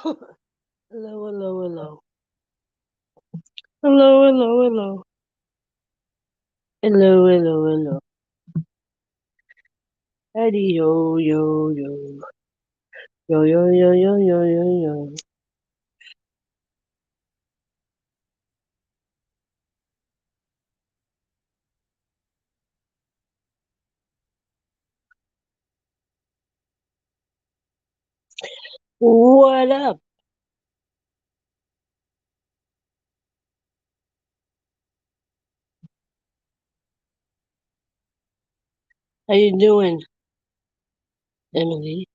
Hello, hello, hello. Hello, hello, hello. Hello, hello, hello. Eddie, yo, yo, yo. Yo, yo, yo, yo, yo, yo, yo. What up? How you doing, Emily?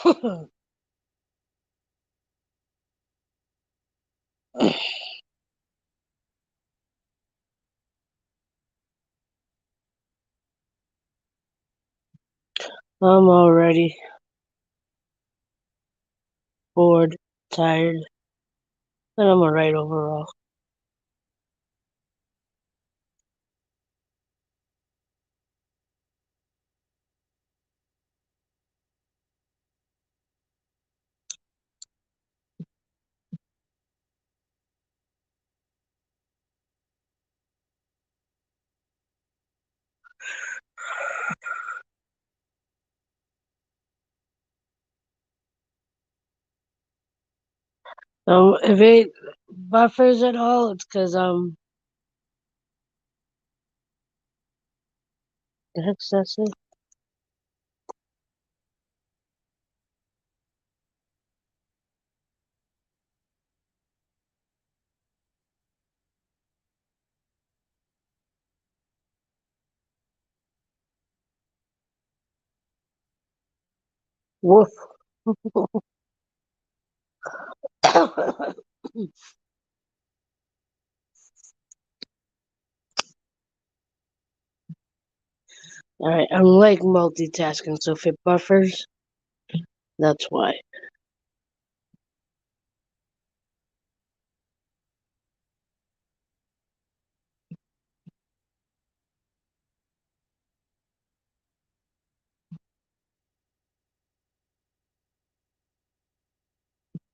I'm already bored, tired, but I'm alright overall. If it buffers at all, it's because the heck's that say? Woof. Alright, I'm like multitasking, so if it buffers, that's why.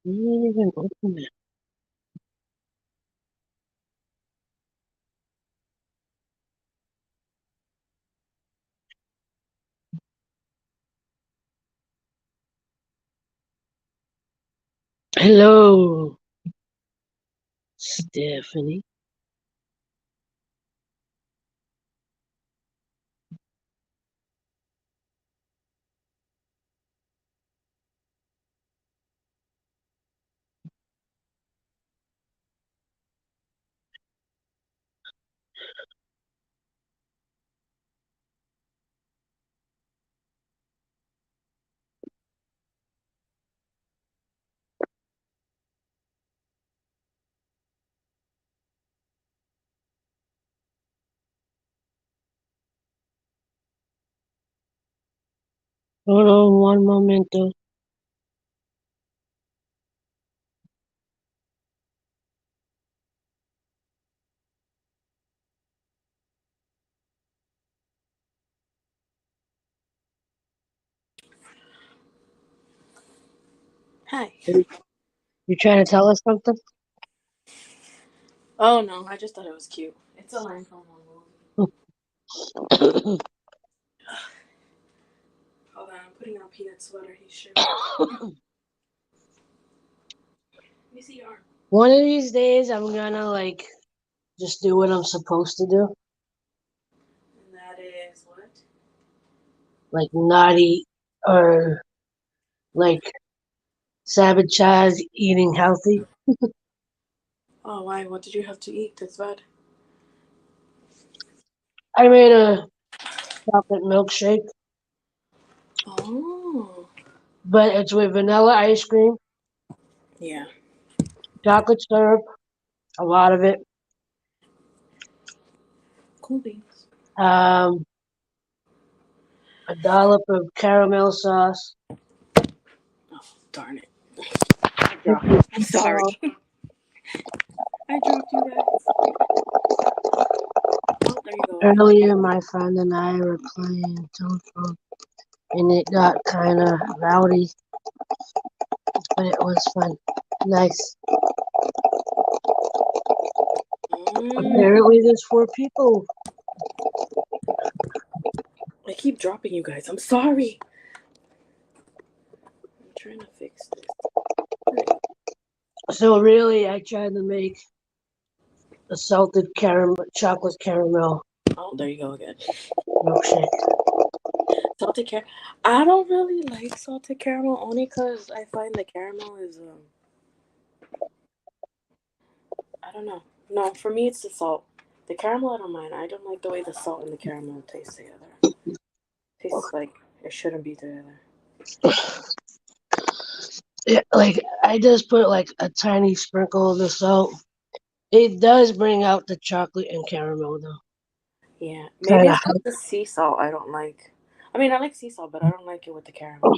You didn't even open it. Hello, Stephanie. Hold on one momento. Hi. You trying to tell us something? Oh no, I just thought it was cute. It's a line from one movie. Hold on, I'm putting on Peanut's sweater. He's shivering. Let me see your arm. One of these days, I'm gonna like just do what I'm supposed to do, And that is what? like not eat or like sabotage eating healthy. Oh, why? What did you have to eat? That's bad. I made a chocolate milkshake, Oh. but it's with vanilla ice cream, Yeah. chocolate syrup, a lot of it, Cool beans. um, a dollop of caramel sauce. Oh, darn it. I dropped it. I'm sorry. I dropped you guys. Oh, there you go. Earlier, my friend and I were playing telephone, and it got kind of rowdy, but it was fun. Nice. Apparently, there's 4 people. I keep dropping you guys. I'm sorry. I'm trying to fix this. So really, I tried to make a salted chocolate caramel Oh, there you go again. milkshake. Salted caramel. I don't really like salted caramel only because I find the caramel is I don't know. No, for me it's the salt. The caramel I don't mind. I don't like the way the salt and the caramel taste together. Tastes like it shouldn't be together. Yeah, like I just put like a tiny sprinkle of the salt. It does bring out the chocolate and caramel though. Yeah, maybe it's just the sea salt I don't like. I mean, I like sea salt, but I don't like it with the caramel.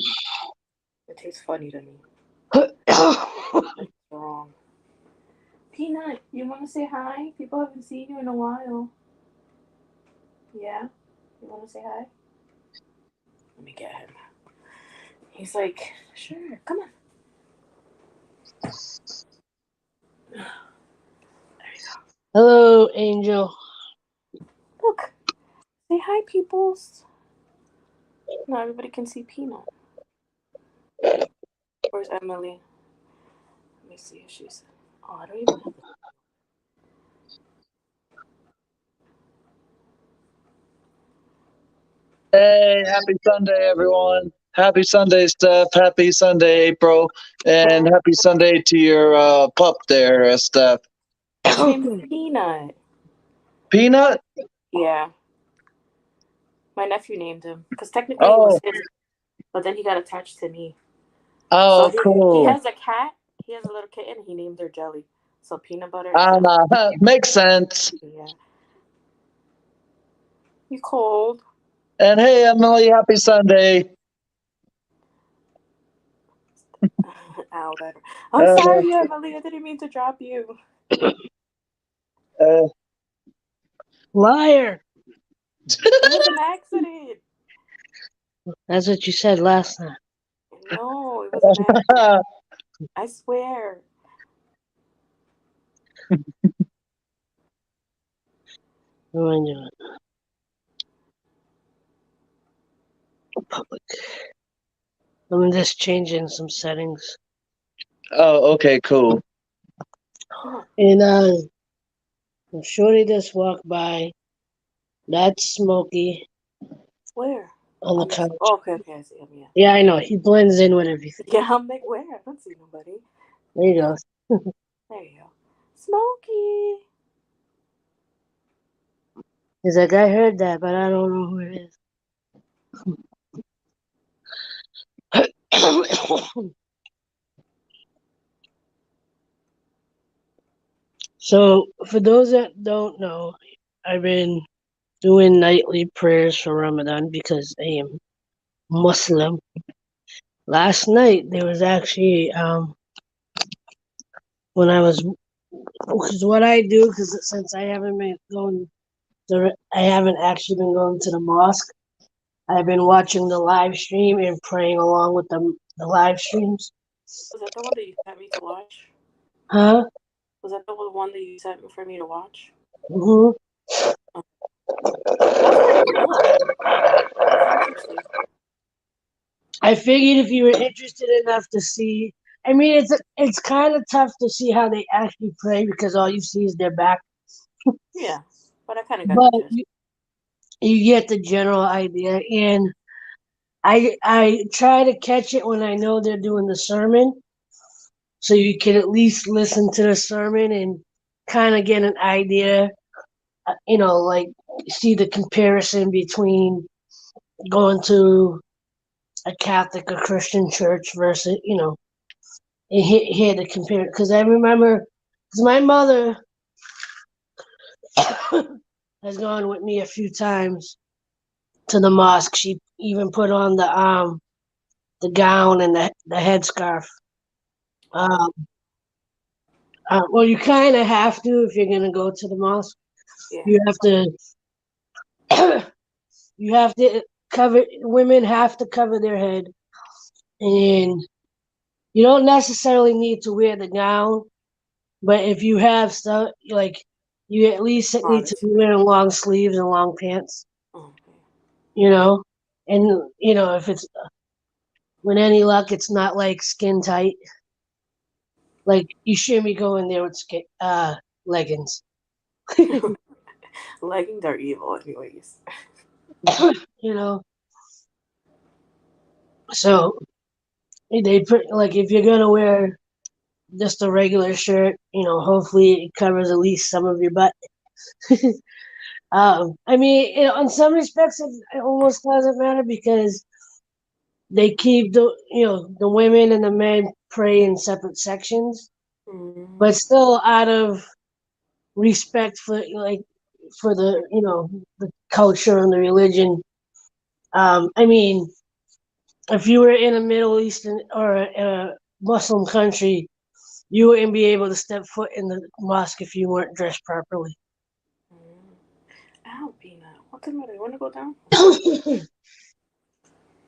It tastes funny to me. It's wrong. Peanut, you want to say hi? People haven't seen you in a while. Yeah? You want to say hi? Let me get him. He's like, sure, come on. There you go. Hello, Angel. Look, say hi, peoples. Now everybody can see Peanut. Where's Emily? Let me see if she's. Oh, I don't even have it. Hey, happy Sunday, everyone. Happy Sunday, Steph. Happy Sunday, April. And happy Sunday to your pup there, Steph. His name's Peanut. Peanut? Yeah. My nephew named him. Because technically he was his, but then he got attached to me. Oh, So cool. He has a cat. He has a little kitten. He named her Jelly. So peanut butter. Makes sense. Yeah. You cold? And hey, Emily, happy Sunday. Ow, that. I'm sorry, Emily. I didn't mean to drop you. Liar. It was an accident. That's what you said last time. No, it was an accident. I swear. What am I doing? Public. I'm just changing some settings. Oh, okay, cool. And Shorty just walked by. That's Smokey. Where? On the couch. Oh, okay, I see him, yeah. Yeah, I know. He blends in with everything. Yeah, I'm like, where? I don't see nobody. There you go. There you go. Smokey! He's like, I heard that, but I don't know who it is. So, for those that don't know, I've been doing nightly prayers for Ramadan because I am Muslim. Last night there was actually when I was because what I do because since I haven't been going I haven't actually been going to the mosque. I've been watching the live stream and praying along with the live streams. Was that the one that you sent me to watch? Huh? Was that the one that you sent for me to watch? Mm-hmm. That's pretty cool. That's interesting. I figured if you were interested enough to see, I mean, it's kind of tough to see how they actually play because all you see is their back. Yeah, but I kind of got But the gist. you get the general idea, and I try to catch it when I know they're doing the sermon, so you can at least listen to the sermon and kind of get an idea. Like see the comparison between going to a Catholic or Christian church versus and hear the compare because I remember because my mother has gone with me a few times to the mosque. She even put on the gown and the headscarf. Well, you kind of have to if you're gonna go to the mosque. Yeah. You have to. You have to cover. Women have to cover their head, and you don't necessarily need to wear the gown. But if you have stuff like, you at least need to be wearing long sleeves and long pants. Okay. You know, and if it's with any luck, it's not like skin tight. Like, you shouldn't be going there with leggings. Leggings are evil, anyways. So they put, like, if you're gonna wear just a regular shirt, hopefully it covers at least some of your butt. I mean, in some respects, it almost doesn't matter because they keep the women and the men pray in separate sections, but still out of respect for the culture and the religion. I mean, if you were in a Middle Eastern or a Muslim country, you wouldn't be able to step foot in the mosque if you weren't dressed properly. Ow, Peanut. What's the matter? You want to go down?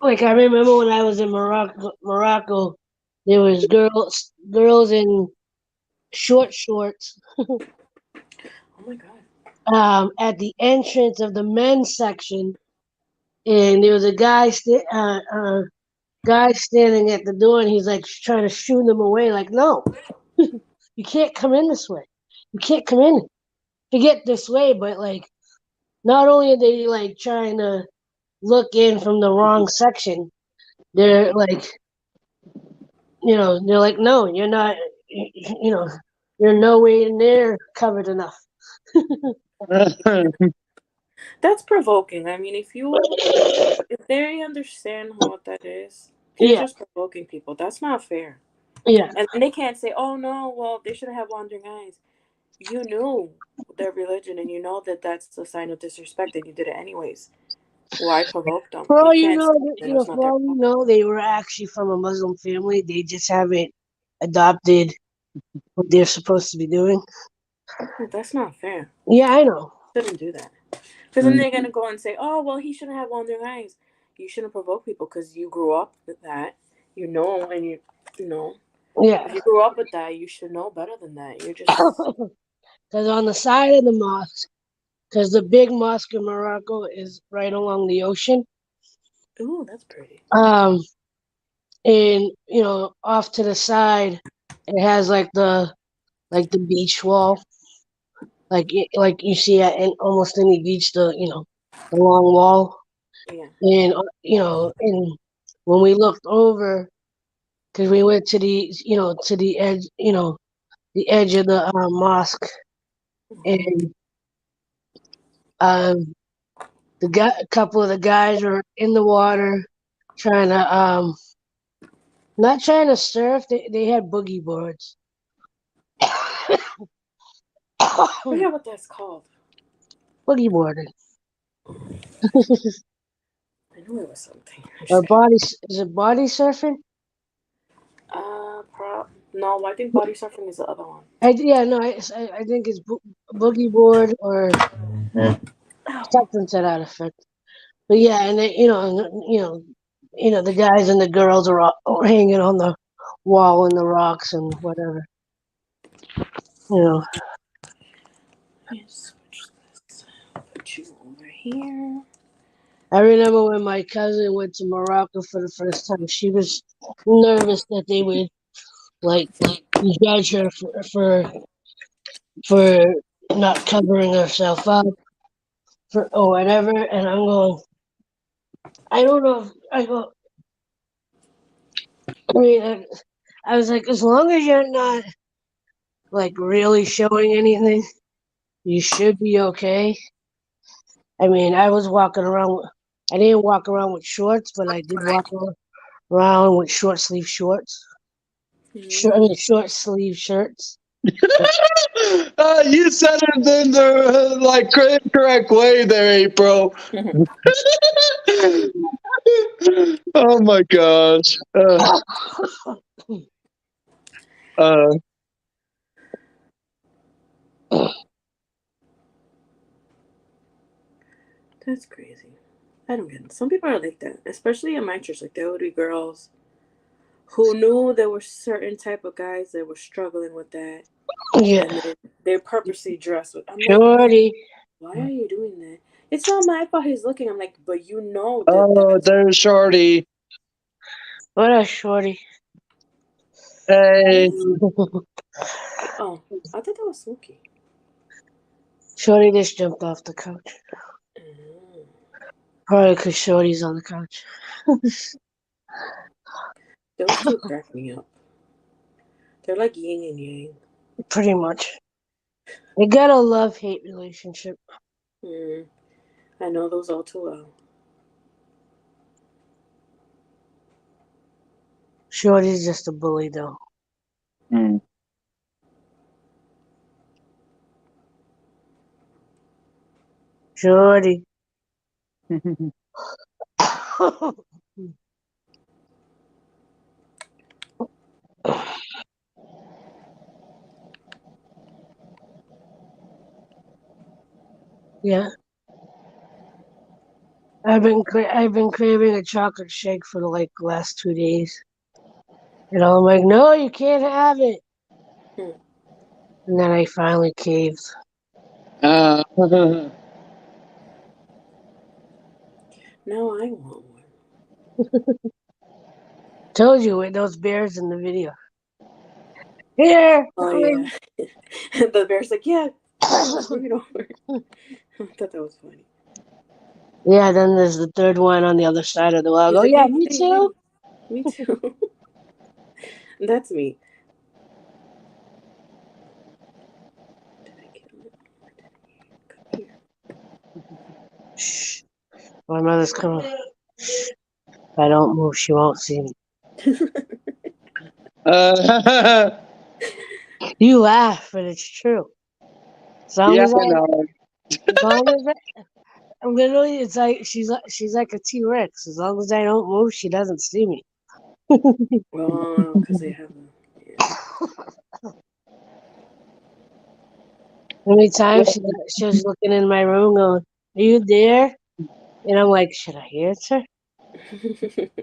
Like, I remember when I was in Morocco, there was girls in short shorts. Oh my God. At the entrance of the men's section, and there was a guy standing at the door, and he's like trying to shoo them away. Like, no, you can't come in this way. You can't come in. Forget this way, but like, not only are they like trying to look in from the wrong section, they're like, they're like, no, you're not. You're nowhere near covered enough. That's provoking. I mean, if they understand what that is, you're just provoking people. That's not fair. Yeah. And they can't say, oh no, well, they shouldn't have wandering eyes. You knew their religion and you know that that's a sign of disrespect and you did it anyways. Why provoke them? For all you know, they were actually from a Muslim family. They just haven't adopted what they're supposed to be doing. That's not fair. Yeah, I know. Shouldn't do that. Because then they're going to go and say, oh, well, he shouldn't have wandering eyes. You shouldn't provoke people because you grew up with that. You know, and you know. Yeah. If you grew up with that, you should know better than that. You're just... Because on the side of the mosque, because the big mosque in Morocco is right along the ocean. Ooh, that's pretty. And off to the side, it has like the beach wall, like you see at almost any beach, the long wall. Yeah. And and when we looked over, because we went to the edge, the edge of the mosque, and a couple of the guys were in the water trying to not trying to surf. They had boogie boards. I forget what that's called. Boogie boarding. I knew it was something. Is it body surfing? No, I think body surfing is the other one. I think it's boogie board or something to that effect. But yeah, and they, the guys and the girls are all hanging on the wall and the rocks and whatever. Let me switch this. Put you over here. I remember when my cousin went to Morocco for the first time. She was nervous that they would like judge her for not covering herself up or whatever. And I'm going, I don't know. I was like, as long as you're not like really showing anything, you should be okay. I mean, I was walking around. I didn't walk around with shorts, but I did walk around with short sleeve shorts. Short sleeve shirts. You said it in the correct way there, April. Oh my gosh. Uh, That's crazy. I don't get it. Some people are like that, especially in my church. Like there would be girls who knew there were certain type of guys that were struggling with that, Yeah. and then they purposely dress with. I'm like, Shorty. why are you doing that? It's not my fault he's looking. I'm like, but you know that oh, that's. there's Shorty. What a shorty. Hey. Oh, I thought that was Smokey. Shorty just jumped off the couch. Mm. Probably because Shorty's on the couch. Those two crack me up. They're like yin and yang. Pretty much. They got a love-hate relationship. Mm. I know those all too well. Shorty's just a bully, though. Hmm. Shorty. Yeah. I've been craving a chocolate shake for the last 2 days. And I'm like, no, you can't have it. Hmm. And then I finally caved. Uh, Now I want one. Told you with those bears in the video. Here. Oh yeah. The bear's like, yeah, bring it over. I thought that was funny. Yeah, then there's the third one on the other side of the wall. I He's go, like, yeah, hey, me hey, too. hey. Me too. That's me. Did I kill it? Come here. Shh. My mother's coming. If I don't move, she won't see me. uh, You laugh, but it's true. As long yeah, as I know. as long as literally, it's like she's like a T-Rex. As long as I don't move, she doesn't see me. Well, because they have a. Yeah. How many times she was looking in my room, going, "Are you there?" And I'm like, "Should I answer?"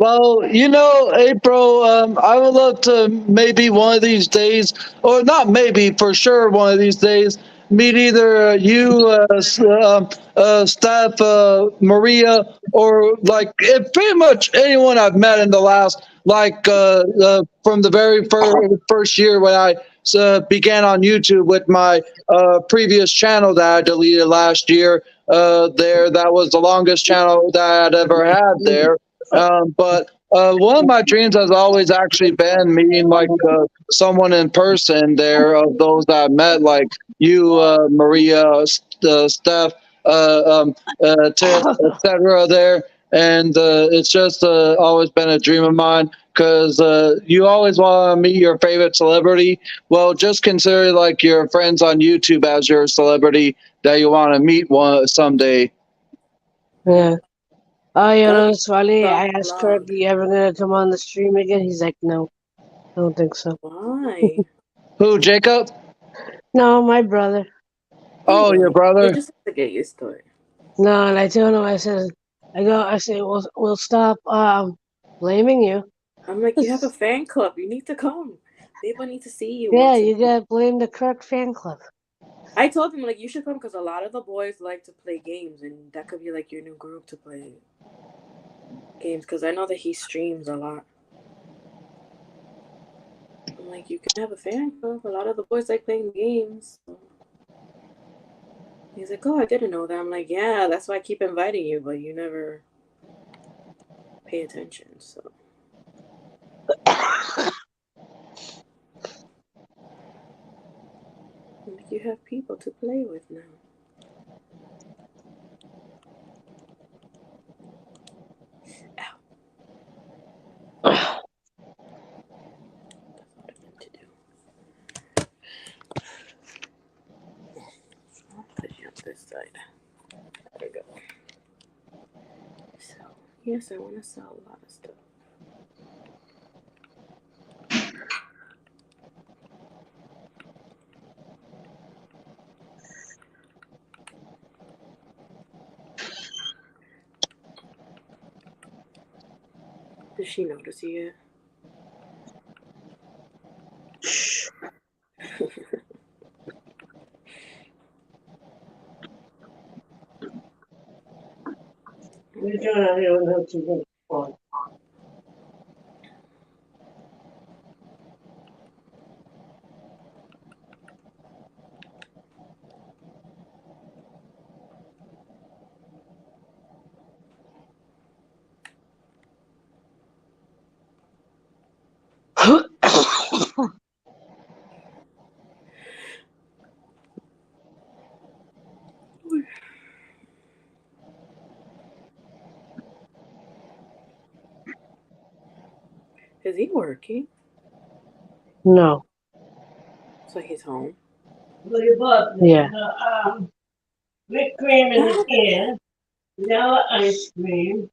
Well, April, I would love to maybe one of these days, or not maybe, for sure one of these days, meet either you, Steph, Maria, or like pretty much anyone I've met in the last, from the very first year when I began on YouTube with my previous channel that I deleted last year. That was the longest channel that I'd ever had there. But one of my dreams has always actually been meeting someone in person there of those that I met, like you, Maria, Steph, Tiff, etc. There, and it's just always been a dream of mine because you always want to meet your favorite celebrity. Well, just consider like your friends on YouTube as your celebrity that you want to meet one someday. Yeah. Oh, Go it's funny. I asked Kirk, vlog. "You ever gonna come on the stream again?" He's like, "No, I don't think so." Why? Who, Jacob? No, my brother. He Oh, your will. He brother? just has to get used to it. No, and I told him, I said, we'll stop blaming you. I'm like, you have a fan club. You need to come. People need to see you Yeah, once a you week. gotta blame the Kirk fan club. I told him like you should come because a lot of the boys like to play games, and that could be like your new group to play games. Because I know that he streams a lot. I'm like, you can have a fan club. A lot of the boys like playing games. He's like, oh, I didn't know that. I'm like, yeah, that's why I keep inviting you, but you never pay attention. So like, you have people to play with now. That's what I meant to do. I'll put you on this side. There we go. So. Yes, I want to sell a lot of stuff. Did she notice you yet? You're doing it, you don't know too much fun. Is he working? No. So he's home. Yeah. Whipped cream in the can. Vanilla ice cream.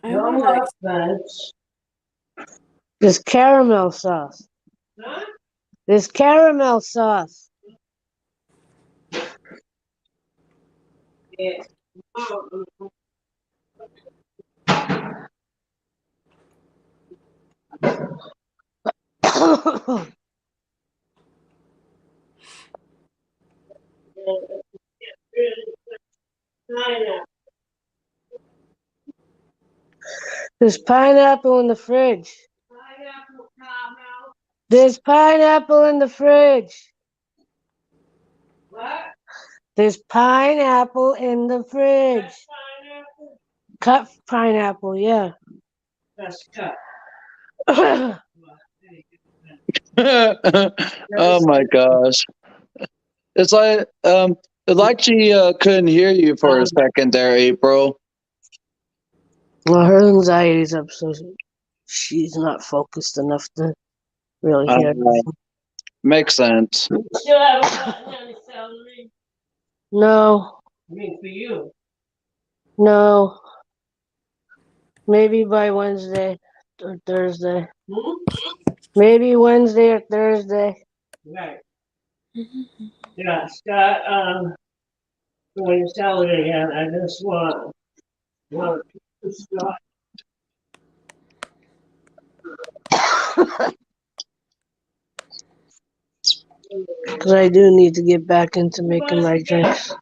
I want ice. Fudge. There's caramel sauce. Huh? There's caramel sauce. Yeah. There's pineapple in the fridge. There's pineapple in the fridge. What? There's pineapple in the fridge. Cut pineapple, yeah. That's cut. Oh my gosh. It's like she couldn't hear you for a second there, April. Well, her anxiety's up, so she's not focused enough to really hear. Makes sense. Still haven't gotten any salary? No. I mean, for you? No. Maybe by Wednesday or Thursday. Maybe Wednesday or Thursday. Right. Yeah, Scott, when you sell it again, I just want Scott. Because I do need to get back into making my drinks.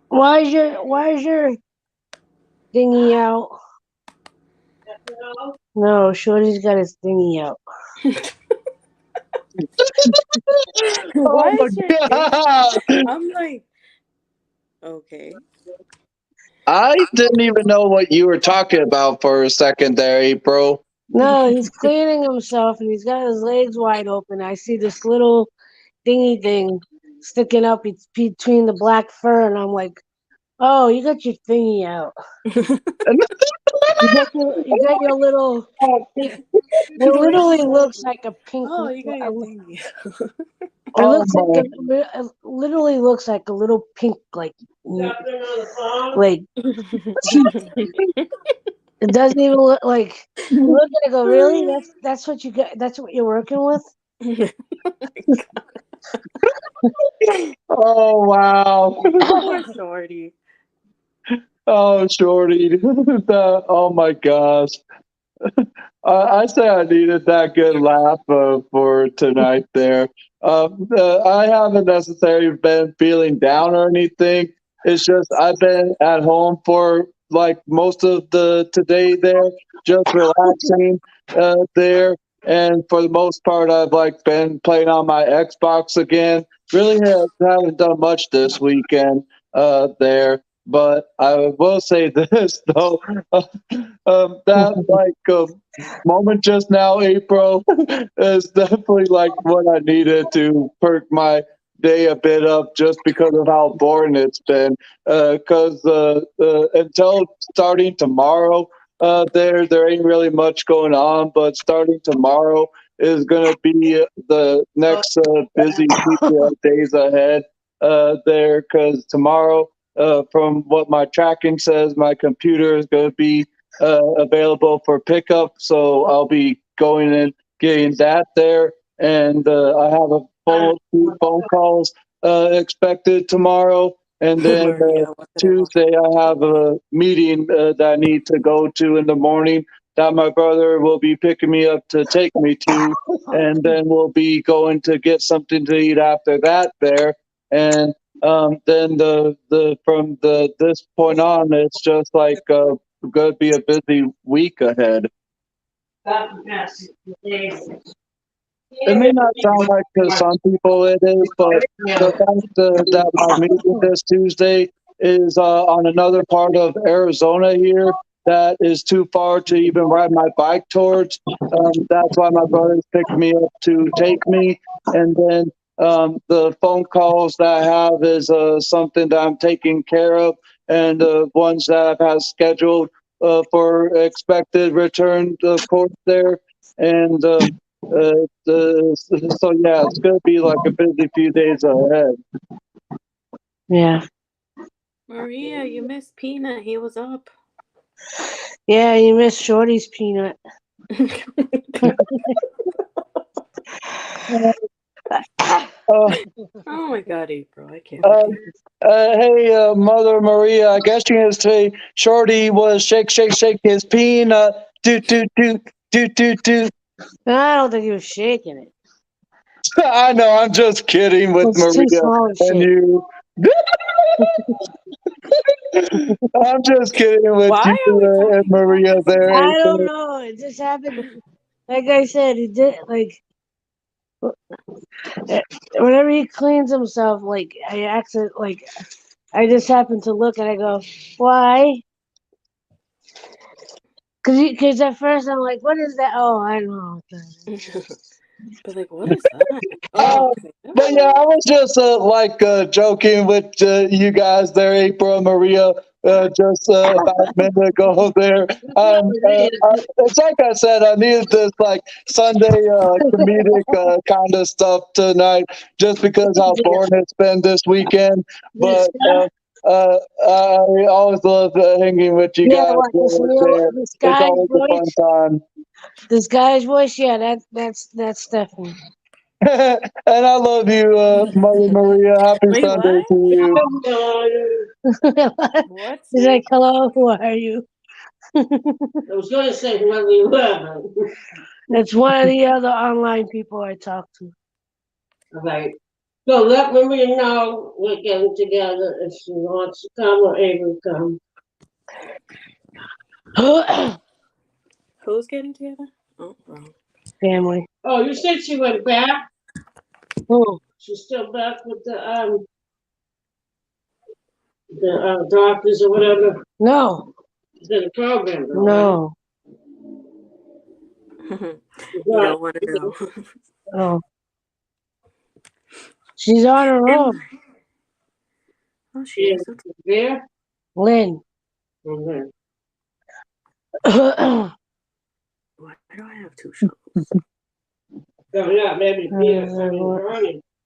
Why is your thingy out? No, Shorty's got his thingy out. Why Oh is your God. I'm like, okay. I didn't even know what you were talking about for a second there, April. No, he's cleaning himself and he's got his legs wide open. I see this little thingy thing sticking up between the black fur, and I'm like, oh, you got your thingy out. You got your little. It literally looks like a pink. Oh, you got your thingy. It literally looks like a little pink, like it doesn't even look like. You look at it, go, really? That's what you got. That's what you're working with. Oh wow. Poor Shorty. Oh Shorty. Oh my gosh. I say I needed that good laugh for tonight there. I haven't necessarily been feeling down or anything. It's just I've been at home for like most of the today there, just relaxing there. And for the most part, I've like been playing on my Xbox again. Really haven't done much this weekend there. But I will say this though, that like moment just now, April, is definitely like what I needed to perk my day a bit up, just because of how boring it's been. Because until starting tomorrow, there ain't really much going on. But starting tomorrow is gonna be the next busy few days ahead. There, because tomorrow from what my tracking says, my computer is going to be available for pickup. So I'll be going and getting that there. And I have two phone calls expected tomorrow. And then Maria, what's it about? Tuesday, I have a meeting that I need to go to in the morning that my brother will be picking me up to take me to. And then we'll be going to get something to eat after that there. And then from this point on, it's just like going to be a busy week ahead. It may not sound like to some people it is, but the fact that my meeting this Tuesday is on another part of Arizona here that is too far to even ride my bike towards. That's why my brother's picked me up to take me. And then the phone calls that I have is something that I'm taking care of, and the ones that I've had scheduled for expected return, of course, there. And so yeah, it's gonna be like a busy few days ahead. Yeah. Maria, you missed Peanut. He was up. Yeah, you missed Shorty's peanut. Uh, Oh my God, April, I can't. hey, Mother Maria, I guess you can say Shorty was shake, shake, shake his peanut. Do, do, do, do, do, do. I don't think he was shaking it. I know, I'm just kidding with It's too Maria small to and shake. you. I'm just kidding with Why you are we talking and Maria about this? there. I don't know. It just happened. Like I said, he did like whenever he cleans himself. Like I just happen to look and I go, why? Because at first I'm like, what is that? Oh, I know. But like, what is that? Oh, okay. But yeah, I was just joking with you guys there, April and Maria, just about a minute ago there. It's like I said, I needed this like Sunday comedic kind of stuff tonight, just because how boring it's been this weekend. But I always love hanging with you Yeah, guys what there. this It's guy's always a fun voice? time. This guy's voice, yeah, that's Stephanie. And I love you, Mother Maria. Happy Wait, Sunday what? to you. What's He's that? like, hello, who are you? I was going to say whoever you were, That's one of the other online people I talk to. but right. So let Maria know we're getting together if she wants to come or able to come. Who's getting together? Oh, wrong. Family. Oh, you said she went back? Oh, She's still back with the doctors or whatever. no, The program. Though, no, right? You don't want to know. no. She's on her own. Oh, she is. Okay. There? Lynn. Mm-hmm. Why do I have two shovels? So yeah, maybe Peter.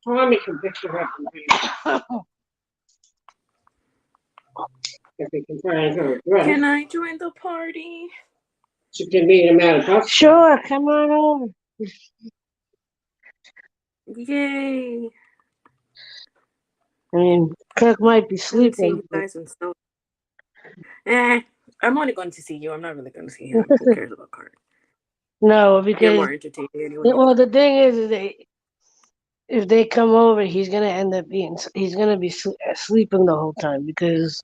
Tommy can pick her up and if he can find her. Right. Can I join the party? She can be in a matter of Sure, come on over. Yay! I mean, Kirk might be I haven't seen sleeping. you guys in so. I'm only going to see you. I'm not really going to see him. Who cares about Cart? No, You're because more entertaining anyway. well, the thing is if they come over, he's gonna be sleeping the whole time because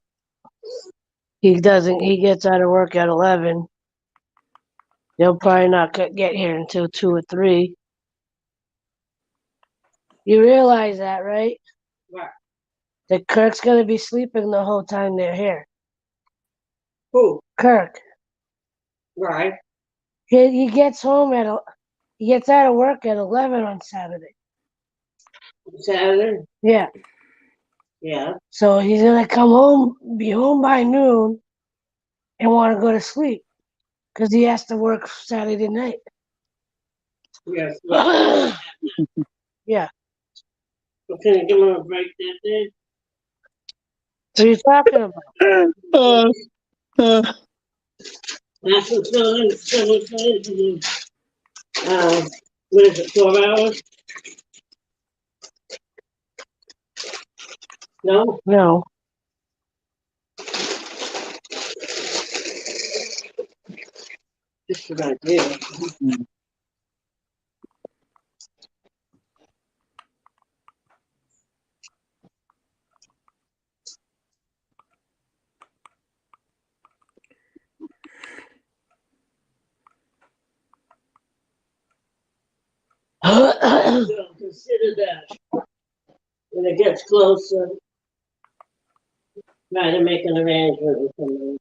he gets out of work at 11. He'll probably not get here until 2 or 3. You realize that, right? What? That Kirk's gonna be sleeping the whole time they're here. Who? Kirk. Right. He gets he gets out of work at 11 on Saturday. Saturday? Yeah. Yeah. So he's gonna be home by noon, and want to go to sleep because he has to work Saturday night. Yes. Yeah. Well, can you give him a break that day? What are you talking about? That's what someone said to me. What is it, 12 hours? No? No. Just an idea. So consider that. When it gets closer, try to make an arrangement with somebody.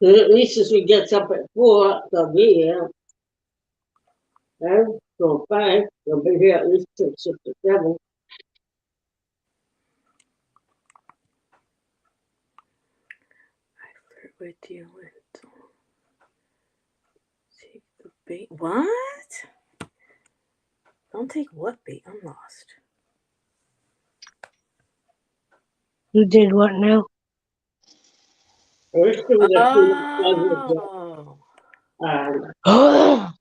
At least as we gets up at 4, they'll be here. And so 5, they'll be here at least till 6 or 7. With you and take the bait. What? Don't take what bait? I'm lost. You did what now? First, we got Oh.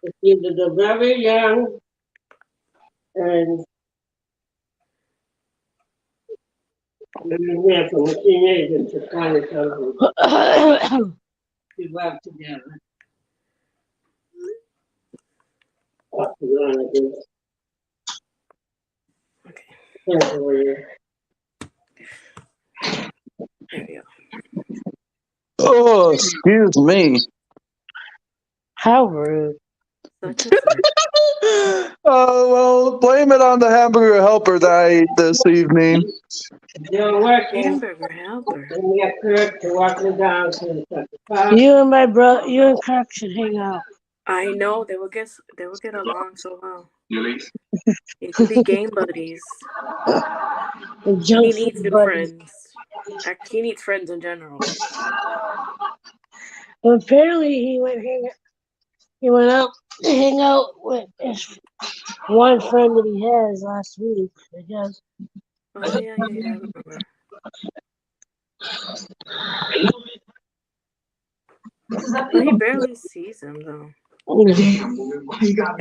it's either the very young and yeah, from a teenager to kind of we work together. Up to run again. Okay. There There we go. Oh, excuse me. How rude. Such a thing. Well, blame it on the hamburger helper that I ate this evening. They're working. Hamburger helper. And we got Kirk to walk me down to the park. You and Kirk should hang out. I know they will get along so well. It could be game buddies. And He junk needs food new buddies. friends. He needs friends in general. Well, apparently he went out to hang out with his one friend that he has last week, I guess. Oh yeah, I remember. But he barely sees him though. I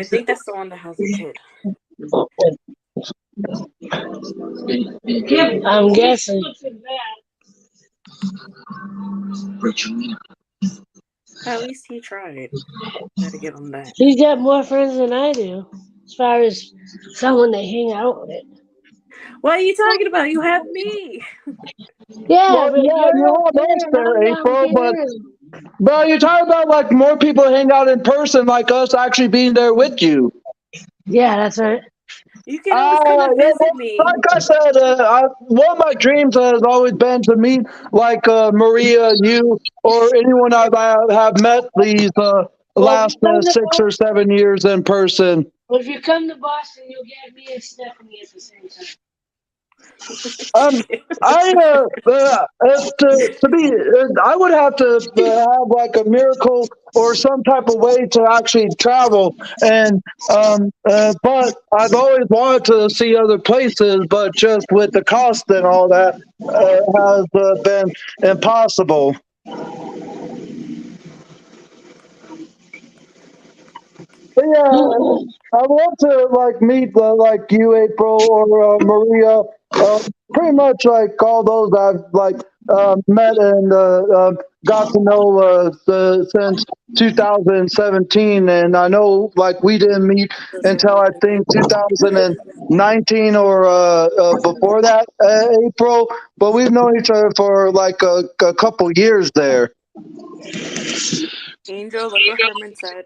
think that's the one that has a kid. I'm guessing. At least he tried. Gotta give him that. He's got more friends than I do, as far as someone they hang out with. What are you talking about? You have me. Yeah, Well, but yeah, you're all nice there, April, but you're talking about like more people hang out in person, like us actually being there with you. Yeah, that's right. You can always come and visit me. Like I said, one of my dreams has always been to meet like Maria, you, or anyone I have met these last 6 or 7 years in person. Well, if you come to Boston, you'll get me and Stephanie at the same time. I would have to have like a miracle or some type of way to actually travel, and but I've always wanted to see other places, but just with the cost and all that has been impossible. But yeah, I want to like meet like you, April, or Maria. Pretty much like all those I've like met and got to know since 2017, and I know like we didn't meet until I think 2019 or before that, April. But we've known each other for like a couple years there. Angel, look what Herman said.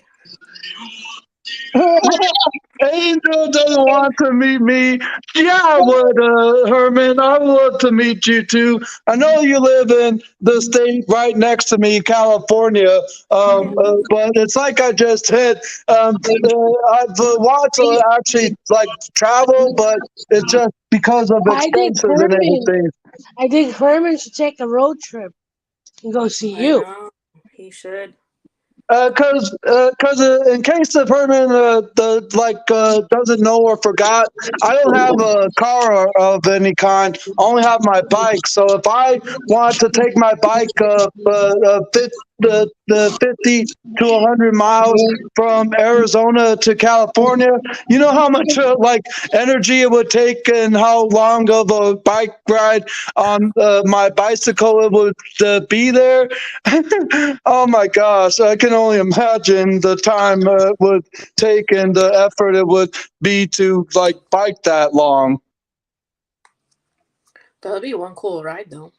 Angel doesn't want to meet me. Yeah, I would, Herman. I would love to meet you too. I know you live in the state right next to me, California, but it's like I just said. I've wanted to actually like travel, but it's just because of expenses and everything. I think Herman should take a road trip and go see you. I know. He should. Because in case if Herman doesn't know or forgot, I don't have a car of any kind. I only have my bike. So if I want to take my bike 50 to 100 miles from Arizona to California, you know how much energy it would take and how long of a bike ride on my bicycle it would be there. Oh my gosh, I can only imagine the time it would take and the effort it would be to bike that long. That'll be one cool ride, though.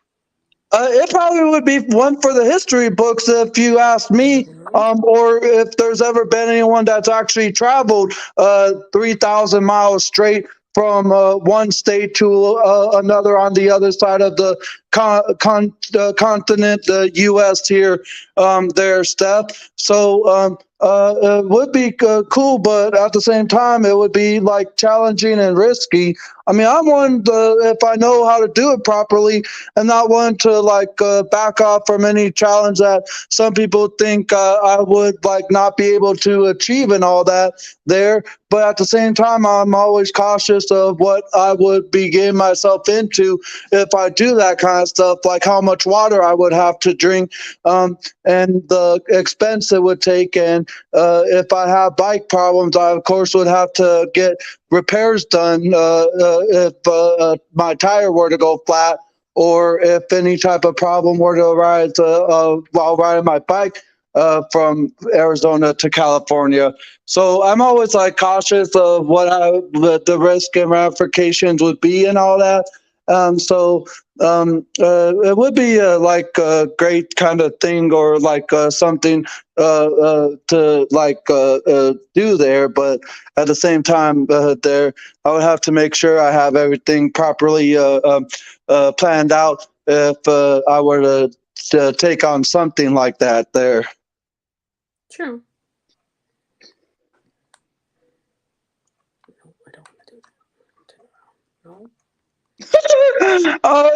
It probably would be one for the history books if you ask me, or if there's ever been anyone that's actually traveled 3,000 miles straight from one state to another on the other side of the continent, the U.S. here, there, Steph. So it would be cool, but at the same time, it would be challenging and risky. I mean, I'm one if I know how to do it properly, and not one to back off from any challenge that some people think I would not be able to achieve and all that there. But at the same time, I'm always cautious of what I would be getting myself into if I do that kind of stuff, like how much water I would have to drink, and the expense it would take. And if I have bike problems, I of course would have to get repairs done if my tire were to go flat, or if any type of problem were to arise while riding my bike from Arizona to California. So I'm always cautious of what the risk and ramifications would be and all that. It would be a great kind of thing, or something to do there. But at the same time, there I would have to make sure I have everything properly planned out if I were to take on something like that there. True. No, I don't want to do that. No.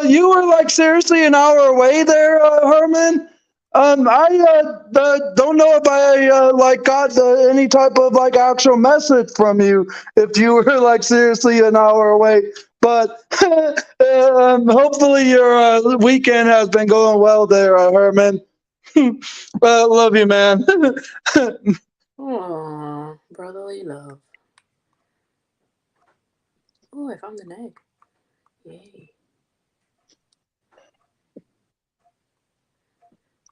You were seriously an hour away there, Herman. I don't know if I got any type of actual message from you if you were seriously an hour away. But hopefully your weekend has been going well there, Herman. Love you, man. Aww, brotherly love. Oh, I found an egg. Yay.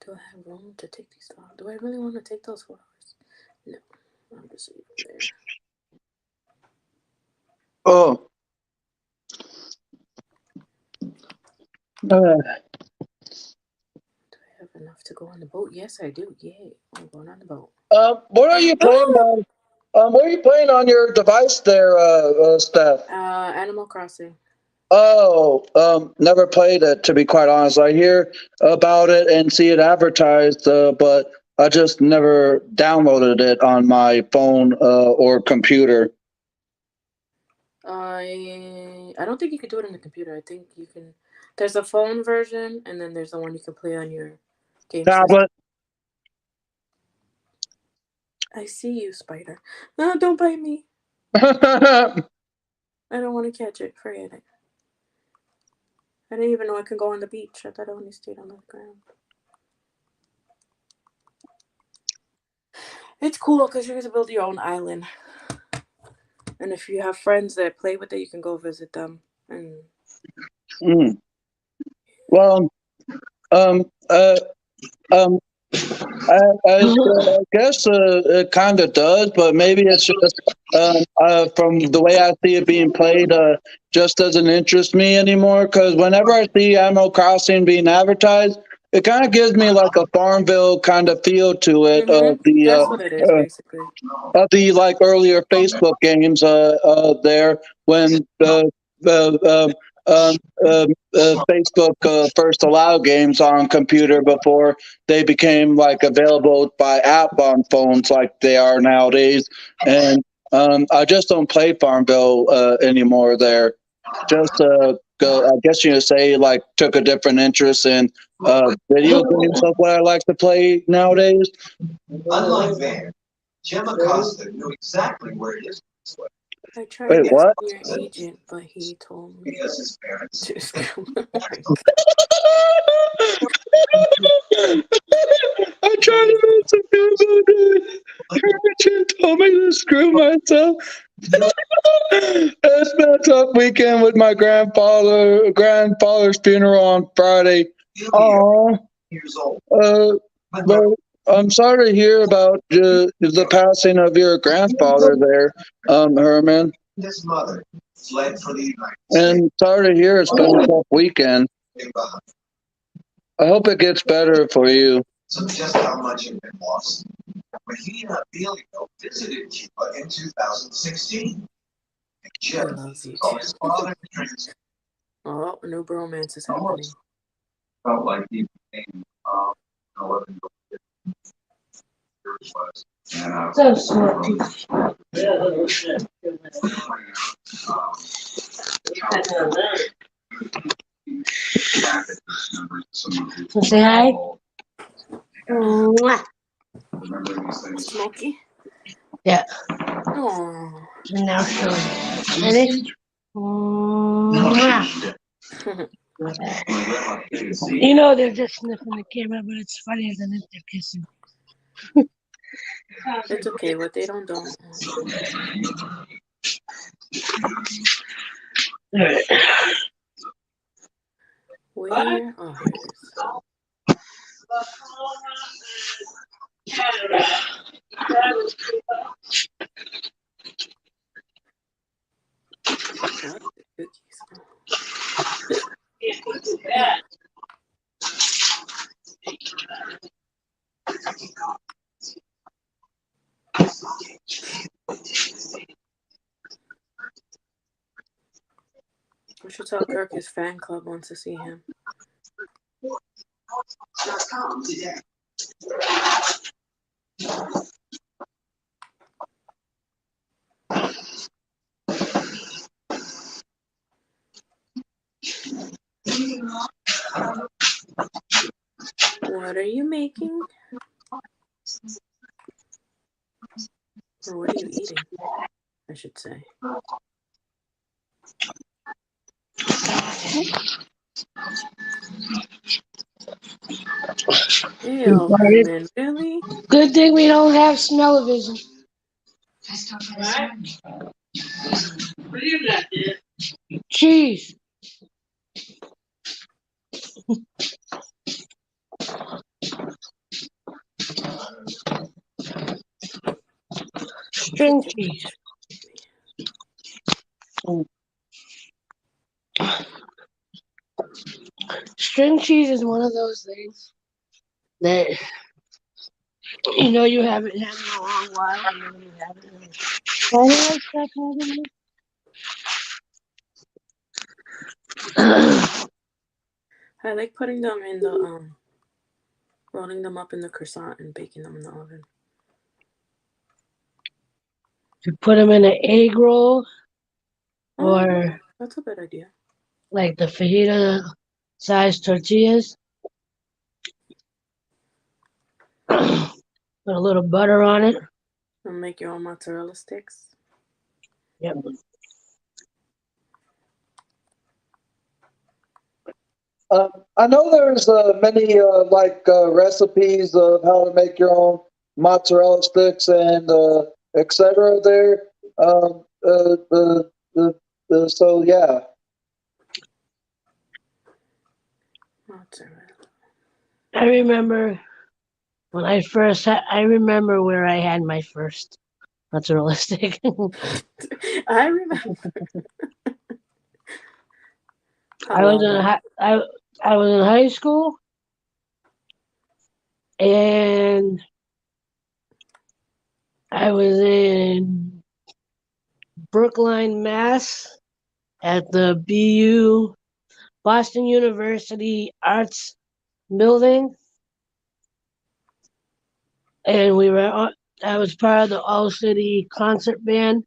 Do I have room to take these photos? Do I really want to take those photos? No. I'm just leaving them there. Oh. Do I have enough to go on the boat? Yes, I do. Yay. I'm going on the boat. What are you playing on? What are you playing on your device there, Steph? Animal Crossing. Oh, never played it, to be quite honest. I hear about it and see it advertised, but I just never downloaded it on my phone or computer. I don't think you can do it on the computer. I think you can. There's a phone version, and then there's the one you can play on your game Tablet. I see you, spider. No, don't bite me. I don't want to catch it. Forget it. I didn't even know I could go on the beach. I thought I only stayed on the ground. It's cool because you get to build your own island. And if you have friends that play with it, you can go visit them. And Well, I guess it kind of does, but maybe it's just from the way I see it being played, just doesn't interest me anymore. Because whenever I see Animal Crossing being advertised, it kind of gives me a Farmville kind of feel to it. That's what it is, basically. Of the earlier Facebook games there when Facebook first allowed games on computer before they became available by app on phones like they are nowadays. And I just don't play Farmville anymore there. Just I guess you would say, like, took a different interest in video games of what I like to play nowadays. Unlike Van, Jim Acosta knew exactly where his place was I tried Wait, to what? be your agent, but he told me because his parents. to screw. I tried to make some news all day. Richard told me to screw myself. It's been a tough weekend with my grandfather's funeral on Friday. Oh, Years old. but I'm sorry to hear about the passing of your grandfather there, Herman. His mother fled for the United And sorry to hear it's been a tough weekend. States. I hope it gets better for you. So just how much had been lost? When he and Adelio visited Cuba in 2016, and He Jim loves you saw too. his father trans Oh, new bromance is happening. felt like he became 11 years was. And, So smart. So say hi. Mwah. Smokey? Yeah. Oh. And now show you. Ready? Mwah. You know they're just sniffing the camera, but it's funnier than if they're kissing. It's okay. What they don't. Alright. Where? Oh, here it is. What? The cookies. We should tell Kirk his fan club wants to see him. What are you making? Or what are you eating? I should say. Ew, Herman, really? Good thing we don't have smell-o-vision. What do you got there? Cheese. String cheese. String cheese is one of those things that you haven't had in a long while, and then you have it. Why do I stop having it? I like putting them in the rolling them up in the croissant and baking them in the oven. You put them in an egg roll, or That's a good idea. like the fajita-sized tortillas. Put a little butter on it. And make your own mozzarella sticks. Yep. I know there's many recipes of how to make your own mozzarella sticks and etc. There, so yeah. Mozzarella. I remember when I remember where I had my first mozzarella stick. I remember. I was in high school, and I was in Brookline, Mass, at the BU, Boston University Arts Building, and I was part of the All City concert band,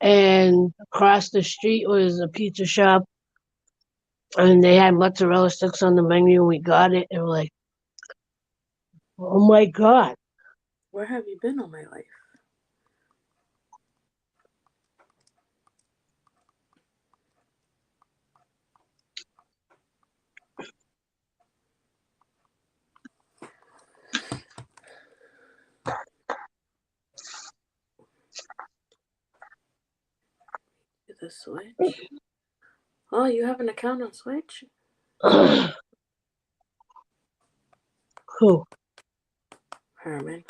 and across the street was a pizza shop, and they had mozzarella sticks on the menu, and we got it, and we're like, oh my god. Where have you been all my life? The Switch? Oh, you have an account on Switch? Who? Herman.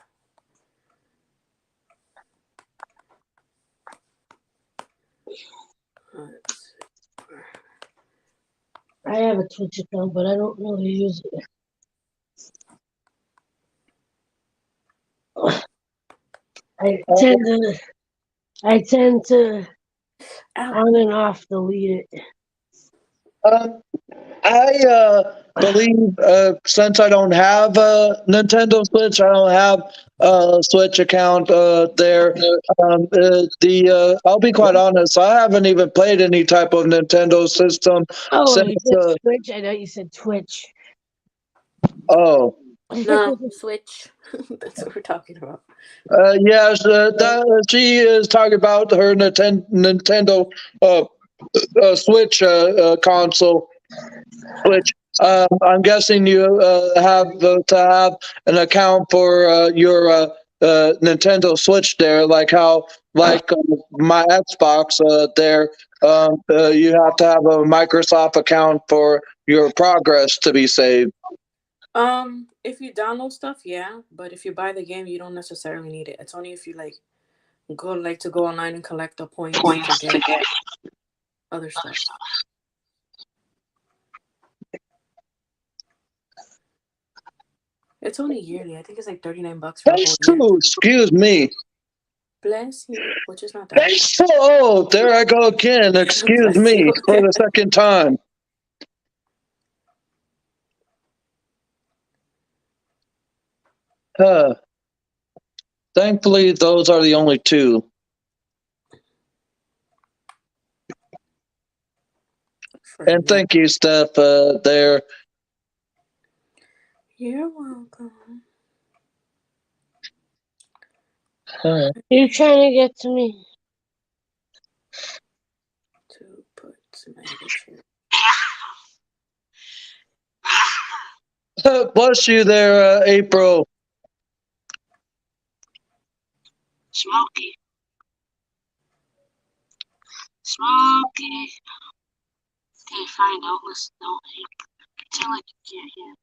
Let's see. I have a Twitch account, but I don't really use it. I tend to Ow. on and off delete it. I believe since I don't have a Nintendo Switch, I don't have a Switch account there. I'll be quite honest, I haven't even played any type of Nintendo system Oh, since. you said Twitch? I thought you said Twitch. Oh, No, Switch. That's what we're talking about. yes, she is talking about her Nintendo Switch console, which I'm guessing you have to have an account for your Nintendo Switch there, like how my Xbox there. You have to have a Microsoft account for your progress to be saved. If you download stuff, yeah, but if you buy the game, you don't necessarily need it. It's only if you go online and collect the points to get other stuff. It's only yearly. I think it's like $39 for a Thanks whole year. to, excuse me. Bless you, which is not that. Thanks to, oh, there I go again. Excuse Bless me you. for the second time. Thankfully, those are the only two. And thank you, Steph, there. You're welcome. You're trying to get to me. To put my picture. Bless you there, April. Smokey. Smokey. Okay, fine. Don't listen. Don't pretend like you can't hear.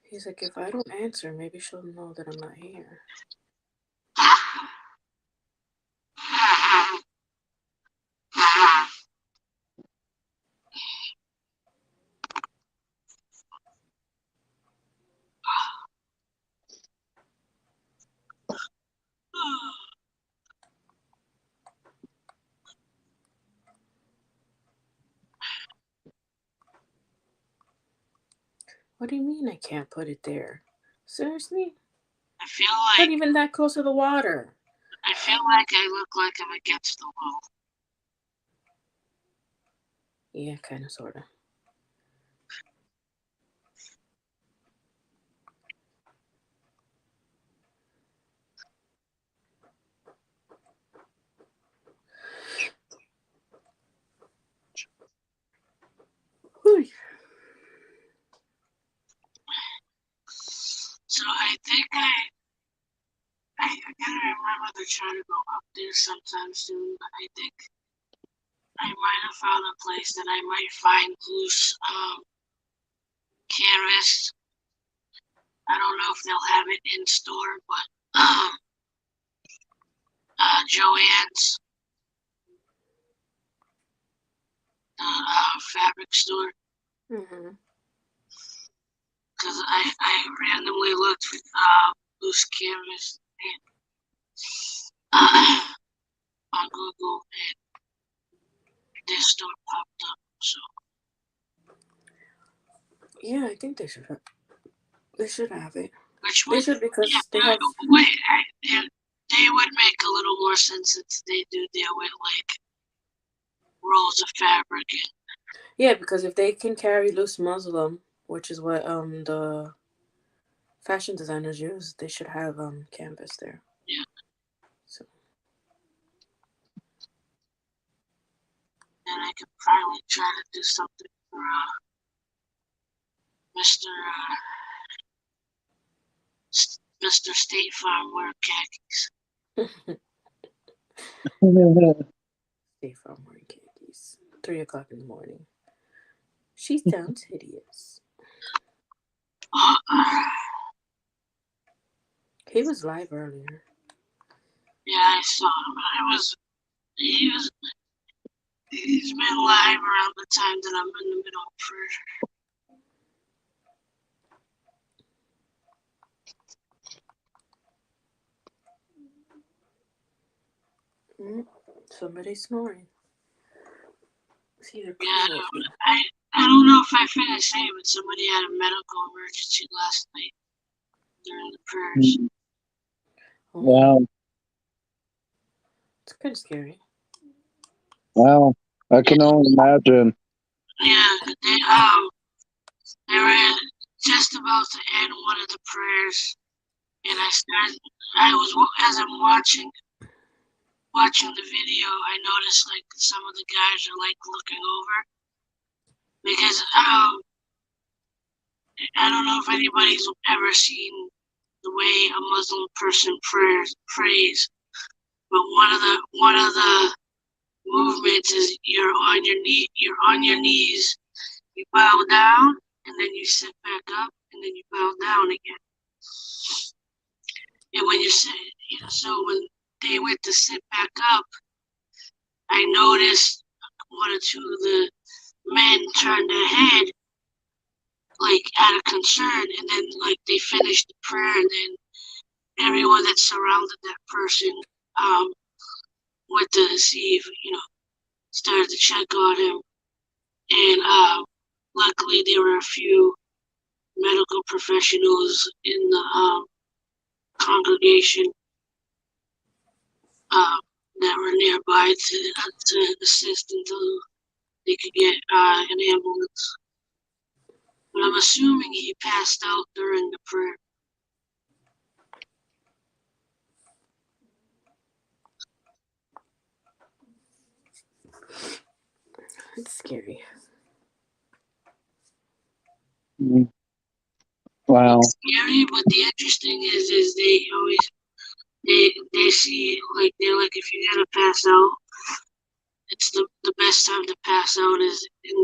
He's like, if I don't answer, maybe she'll know that I'm not here. What do you mean I can't put it there? Seriously? I feel like not even that close to the water. I feel like I look like I'm against the wall. Yeah, kind of, sort of. So I think I gotta remember to try to go up there sometime soon, but I think I might have found a place that I might find loose canvas. I don't know if they'll have it in store, but Joann's fabric store. Mm-hmm. Because I randomly looked for loose canvas on Google, and this store popped up. So yeah, I think they should have it. Which They should, because yeah, they have. Wait, they they would make a little more sense since they do deal with like rolls of fabric. Yeah, because if they can carry loose Muslim, which is what the fashion designers use, they should have canvas there. Yeah. So And I could probably try to do something for Mr. Mr. State Farm wear khakis. Stay Farm wearing khakis. 3:00 in the morning. She sounds hideous. He was live earlier. Yeah, I saw him. He's been live around the time that I'm in the middle of prayer. Somebody snoring. It's either Yeah, cool. I don't know if I finished saying, but somebody had a medical emergency last night during the prayers. Oh, Wow. it's kind of scary. Wow. I can only imagine. Yeah, they were just about to end one of the prayers, and as I'm watching the video, I noticed like some of the guys are like looking over because I don't know if anybody's ever seen the way a Muslim person prays, but one of the movements is you're on your knees, you bow down, and then you sit back up, and then you bow down again. And when you sit, so when they went to sit back up, I noticed one or two of the men turned their head like out of concern, and then like they finished the prayer, and then everyone that surrounded that person went to see if started to check on him, and luckily there were a few medical professionals in the congregation that were nearby to assist until they could get an ambulance. But I'm assuming he passed out during the prayer. It's scary. Wow. It's scary, but the interesting is they always they see like they're like if you're gonna pass out, it's the best time to pass out is in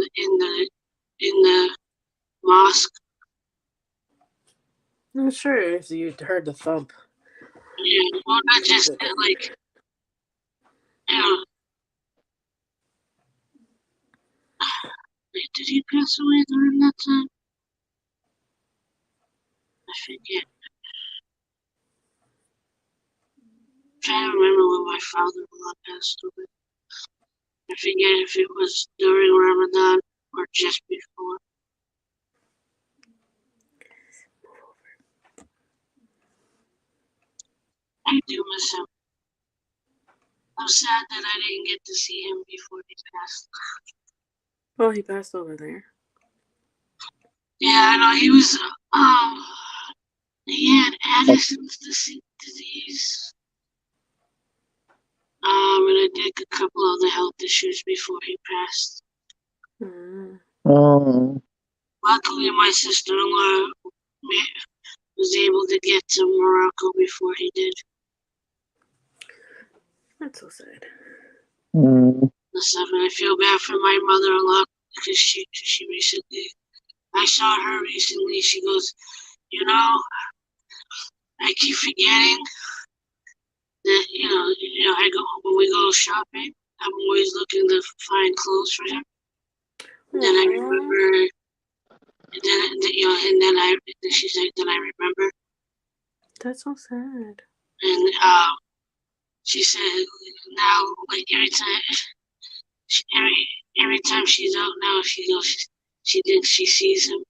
the mosque. I'm sure if you heard the thump. Yeah, well, not just that, like wait, did he pass away during that time? I forget. I'm trying to remember when my father-in-law passed away. I forget if it was during Ramadan or just before. I do miss him. I'm sad that I didn't get to see him before he passed. Oh, he passed over there. Yeah, I know he was. He had Addison's disease. And I think a couple of the health issues before he passed. Oh. Luckily, my sister-in-law was able to get to Morocco before he did. That's so sad. Mm. And I feel bad for my mother-in-law because she recently, I saw her recently. She goes, I keep forgetting that I go when we go shopping. I'm always looking to find clothes for him. And then I remember. And then she's like, then I remember. That's so sad. And she said now, like every time she's out now, she goes, she thinks she sees him.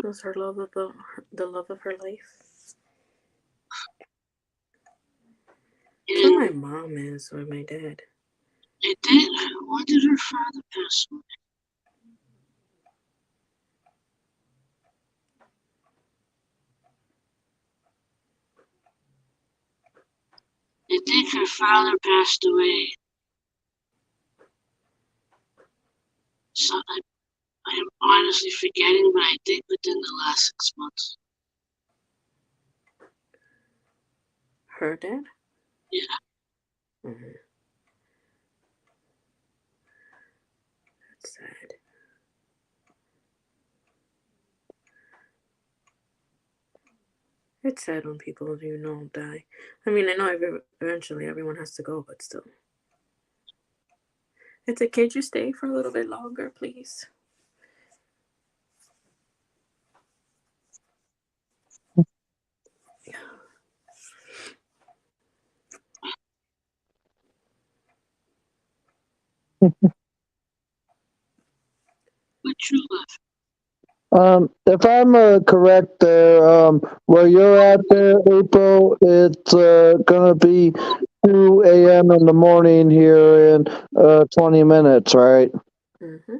Was her love of the love of her life? That's what my mom is, or my dad. It did. When did her father pass away? I think her father passed away. So I am honestly forgetting, but I think within the last 6 months. Her dad? Yeah. Mm-hmm. That's sad. It's sad when people die. I mean, I know eventually everyone has to go, but still. It's a kid. You stay for a little bit longer, please. What you left? If I'm correct there, where you're at there, April, it's gonna be 2 a.m. in the morning here in 20 minutes, right? Mm-hmm.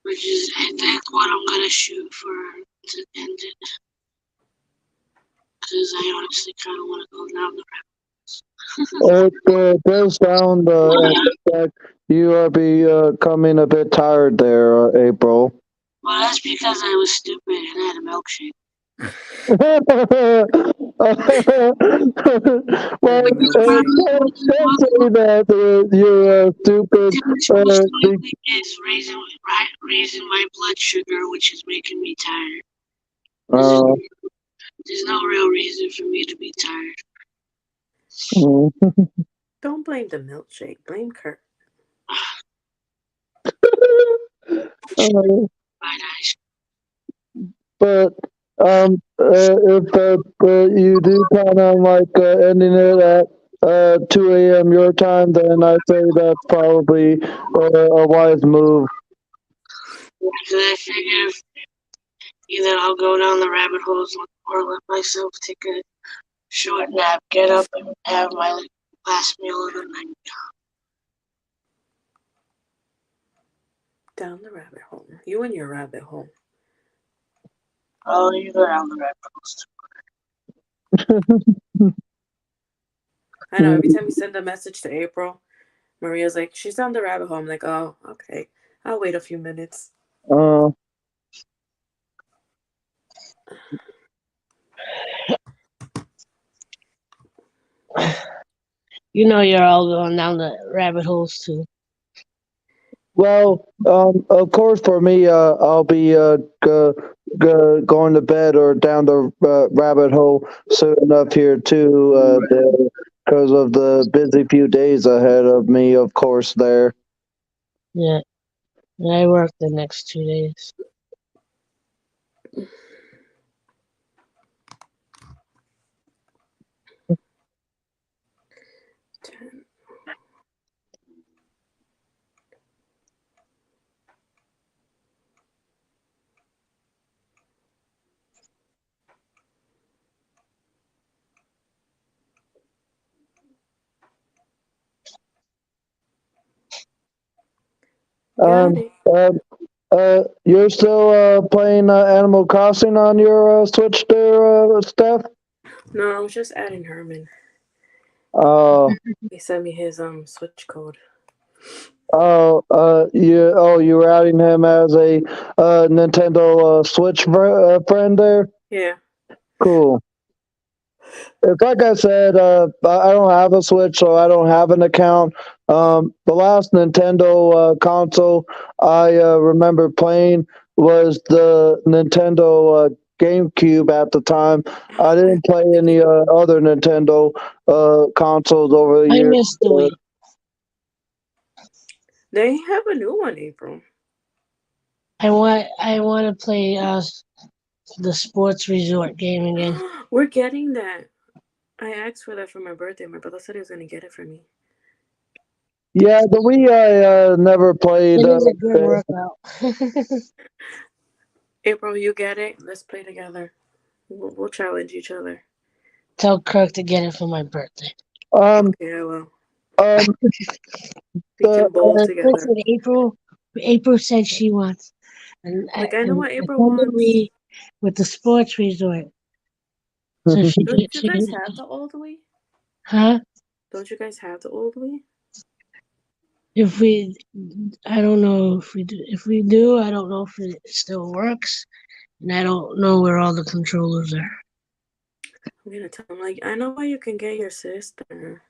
Which is, I think, what I'm gonna shoot for to end it. Because I honestly kind of want to go down the It does sound like you are becoming a bit tired there, April. Well, that's because I was stupid and had a milkshake. Well, don't say that you're stupid. It's raising my blood sugar, which is making me tired. There's no real reason for me to be tired. Don't blame the milkshake. Blame Kurt. But if you do plan on like ending it at 2 a.m. your time, then I say that's probably a wise move. Because I figure either I'll go down the rabbit holes or let myself take a short nap, get up, and have my last meal of the night. Down the rabbit hole. You and your rabbit hole. Oh, you go down the rabbit holes. I know. Every time you send a message to April, Maria's like, she's down the rabbit hole. I'm like, oh, okay. I'll wait a few minutes. You know you're all going down the rabbit holes too. Well, of course, for me, I'll be going to bed or down the rabbit hole soon enough here too, because of the busy few days ahead of me. Of course, there. Yeah, I work the next 2 days. You're still playing Animal Crossing on your Switch there, Steph? No, I was just adding Herman. He sent me his Switch code. You were adding him as a Nintendo Switch friend there? Yeah. Cool. It's like I said, I don't have a Switch, so I don't have an account. The last Nintendo console I remember playing was the Nintendo GameCube at the time. I didn't play any other Nintendo consoles over the years. I missed the Wii. They have a new one, April. I want to play the Sports Resort game again. We're getting that. I asked for that for my birthday. My brother said he was going to get it for me. Yeah, the Wii I never played. It is a good workout. April, you get it? Let's play together. We'll challenge each other. Tell Kirk to get it for my birthday. Um, Okay, I will. um, We can bowl together. Listen, April said she wants, and Like, I know what April attended wants. me with the sports resort. So she Don't you she guys have the old Wii? huh? Don't you guys have the old Wii? If we, I don't know if we do. If we do, I don't know if it still works, and I don't know where all the controllers are. I'm gonna tell him, like, I know why you can get your sister.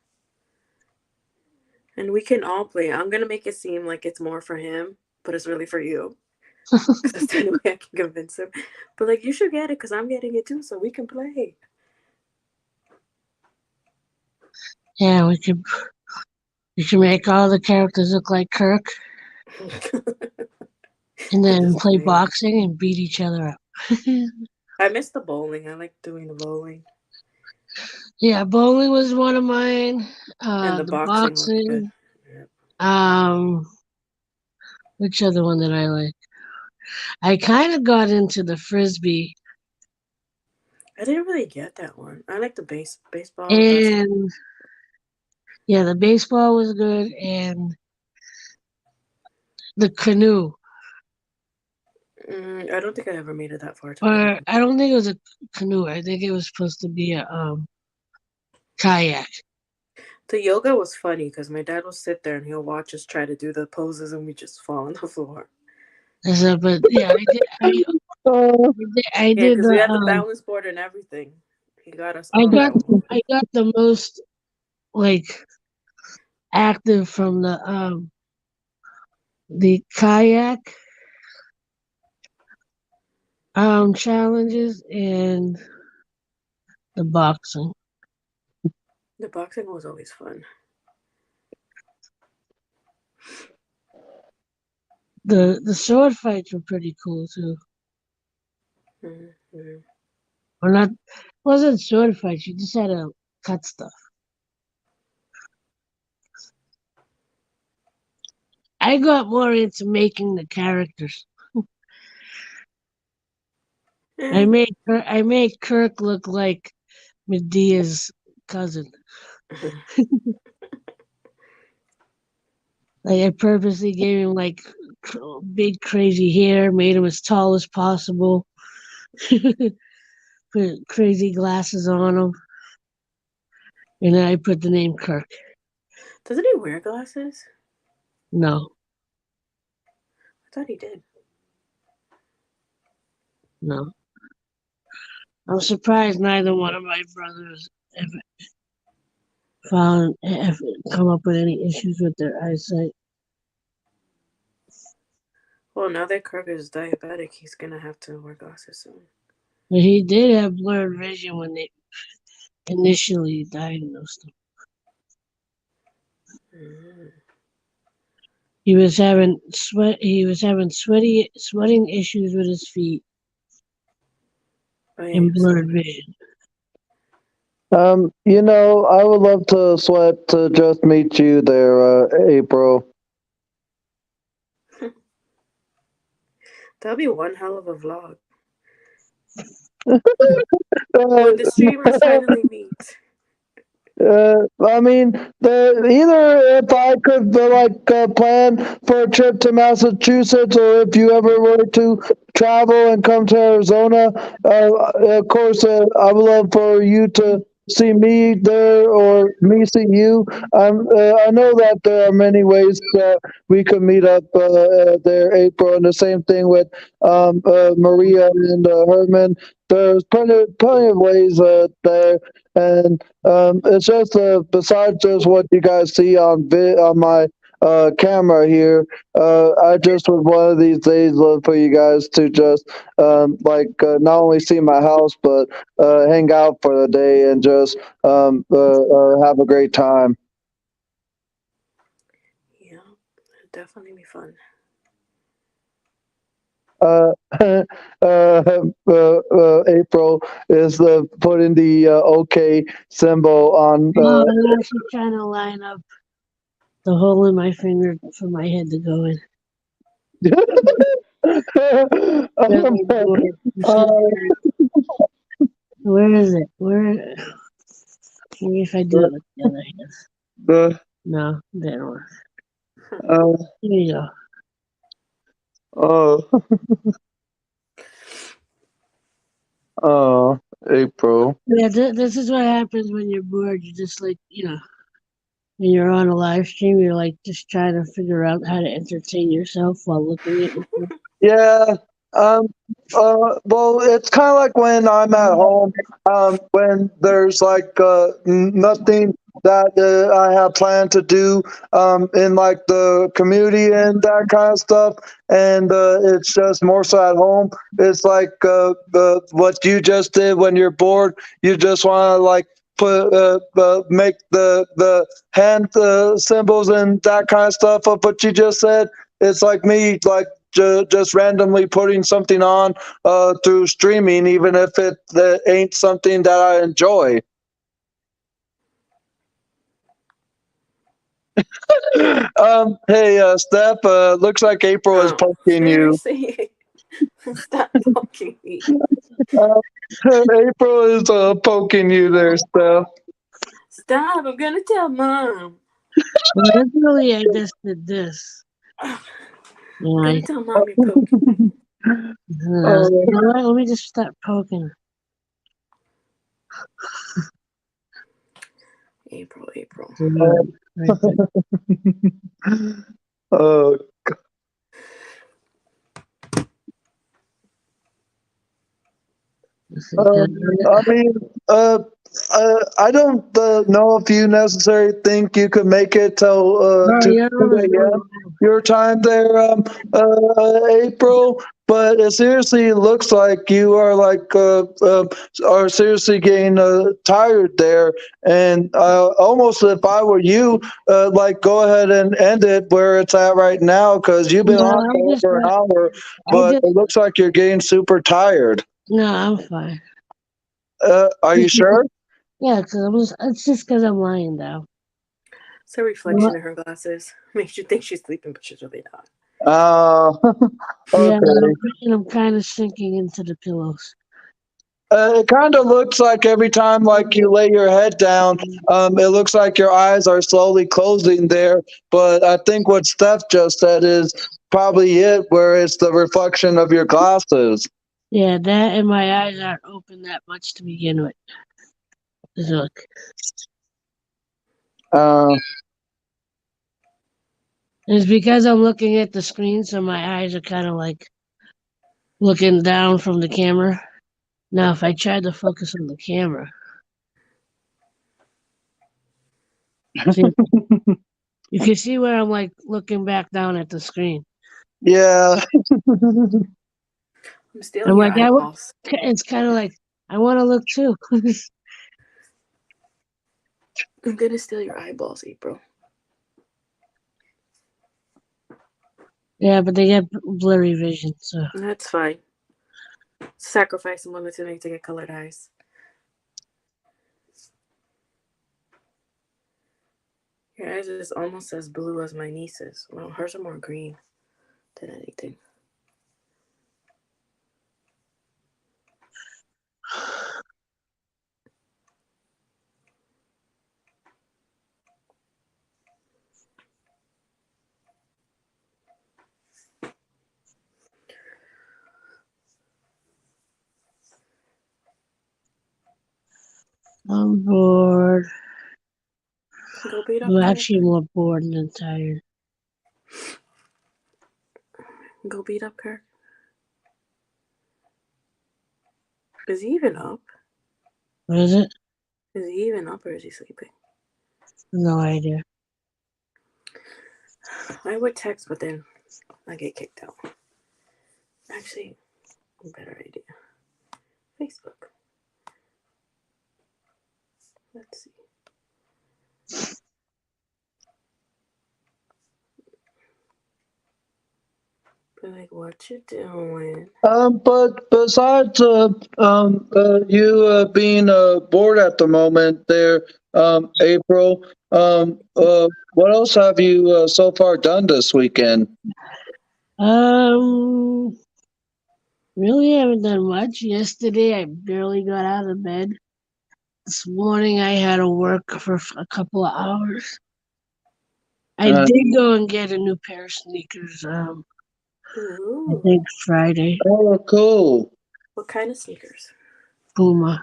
And we can all play. I'm gonna make it seem like it's more for him, but it's really for you. That's the only way I can convince him. But, like, you should get it because I'm getting it too, so we can play. Yeah, we could make all the characters look like Kirk, and then Just play play. boxing and beat each other up. I miss the bowling. I like doing the bowling. Yeah, bowling was one of mine. And the The boxing was good. boxing. Yeah. Which other one did I like? I kind of got into the frisbee, I didn't really get that one. I like the baseball. and yeah, the baseball was good, and the canoe. I don't think I ever made it that far to Or I don't think it was a canoe. I think it was supposed to be a kayak. The yoga was funny because my dad will sit there and he'll watch us try to do the poses and we just fall on the floor. But yeah, I Yeah, did because we had the the balance board and everything. He got us I on got that one. I got the most like active from the kayak challenges and the boxing. The boxing was always fun. The sword fights were pretty cool too. Mm-hmm. Or not, wasn't sword fights. You just had to cut stuff. I got more into making the characters. I made Kirk look like Medea's cousin. Like I purposely gave him like big crazy hair, made him as tall as possible. Put crazy glasses on him, and then I put the name Kirk. Doesn't he wear glasses? No, I thought he did. no. I'm surprised neither one of my brothers ever come up with any issues with their eyesight. Well, now that Kirk is diabetic, he's gonna have to wear glasses soon. But he did have blurred vision when they initially diagnosed him. Mm. He was having sweating issues with his feet and blurred vision. I would love to sweat to just meet you there, April. That'll be one hell of a vlog. When the streamers finally meet. I mean, either if I could plan for a trip to Massachusetts, or if you ever were to travel and come to Arizona, of course, I would love for you to see me there or me see you. I know that there are many ways that we could meet up there, April, and the same thing with Maria and Herman. There's plenty of ways there, and it's just besides just what you guys see on my camera here. I just would one of these days love for you guys to just not only see my house but hang out for the day and just have a great time. Yeah, it'll definitely be fun. April is putting the OK symbol on. No, I'm actually trying to line up the hole in my finger for my head to go in. Really bored. I'm so bored. Where is it? Where? Maybe if I do it with the other hand. the No, that didn't work. uh, Here you go. oh oh April. Yeah, this is what happens when you're bored. You just like, when you're on a live stream, you're like just trying to figure out how to entertain yourself while looking at it. Yeah. Um. Well, it's kind of like when I'm at home. When there's like nothing that I have planned to do. In like the community and that kind of stuff, and it's just more so at home. It's like what you just did when you're bored. You just want to like put make the hand symbols and that kind of stuff of what you just said. It's like me like just randomly putting something on through streaming, even if it ain't something that I enjoy. Hey, Steph, looks like April is poking you. Seriously? Stop poking me. April is poking you there, Steph. Stop, I'm gonna tell Mom. Originally, I just did this. I'm Yeah, gonna tell Mom you're poking. let me just stop poking. April. Right there. Oh, I mean, I don't know if you necessarily think you could make it till Oh, yeah, 2 a.m. your time there, April. But it seriously looks like you are like are seriously getting tired there, and almost if I were you, like go ahead and end it where it's at right now because you've been No, on for I'm just over an not- hour, but it looks like you're getting super tired. No, I'm fine. Are you sure? Yeah, it's just because I'm lying down. It's a reflection in her glasses. Makes you think she's sleeping, but she's really not. Okay. Yeah, I'm kind of sinking into the pillows. It kind of looks like every time like you lay your head down, it looks like your eyes are slowly closing there. But I think what Steph just said is probably it, where it's the reflection of your glasses. Yeah, that and my eyes aren't open that much to begin with. Just look. It's because I'm looking at the screen, so my eyes are kind of like looking down from the camera. Now, if I tried to focus on the camera, see, you can see where I'm like looking back down at the screen. Yeah. I'm stealing I'm your like, eyeballs. it's kind of like I want to look too. I'm gonna steal your eyeballs, April. Yeah, but they get blurry vision, so. That's fine. Sacrifice some women to get colored eyes. Your eyes is almost as blue as my niece's. Well, hers are more green than anything. I'm bored. Go beat up I'm Kirk. actually more bored than tired. Go beat up Kirk. Is he even up? What is it? Is he even up or is he sleeping? No idea. I would text, but then I get kicked out. Actually, a better idea. Facebook. Let's see. Be like, what you doing? But besides you being bored at the moment there, April. What else have you so far done this weekend? Um, really haven't done much. Yesterday, I barely got out of bed. This morning, I had to work for a couple of hours. I Uh, did go and get a new pair of sneakers. I Ooh. think Friday. oh, cool. What kind of sneakers? Puma.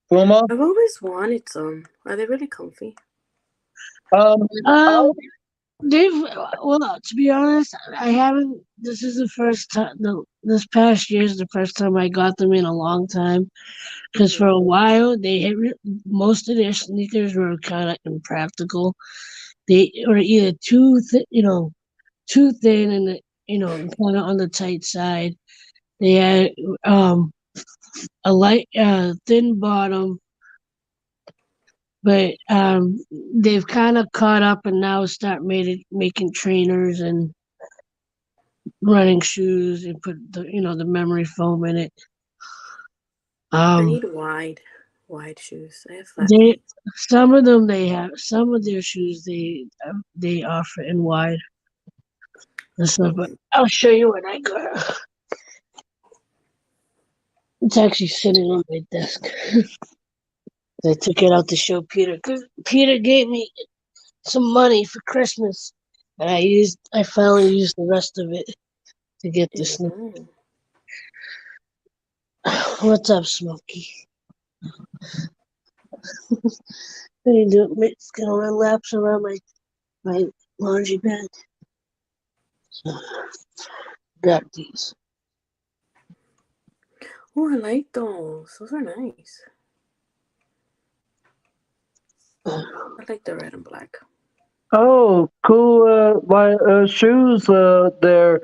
Puma? I've always wanted some. Are they really comfy? Um, Um, they've well, to be honest, I haven't. This is the first time. No, this past year is the first time I got them in a long time. Because for Mm-hmm. a while, most of their sneakers were kind of impractical. They were either too thin and kind of on the tight side. They had a light, thin bottom, but they've kind of caught up and now making trainers and running shoes and put the memory foam in it. I Um, need wide shoes. I have flat they feet. some of their shoes they offer in wide and stuff. But I'll show you what I got. It's actually sitting on my desk. I took it out to show Peter because Peter gave me some money for Christmas, and I finally used the rest of it to get this. Mm-hmm. What's up, Smokey? What are you doing? It's gonna run laps around my laundry bed. So, grab these. Oh, I like those. Those are nice. I like the red and black. oh, cool. My shoes there,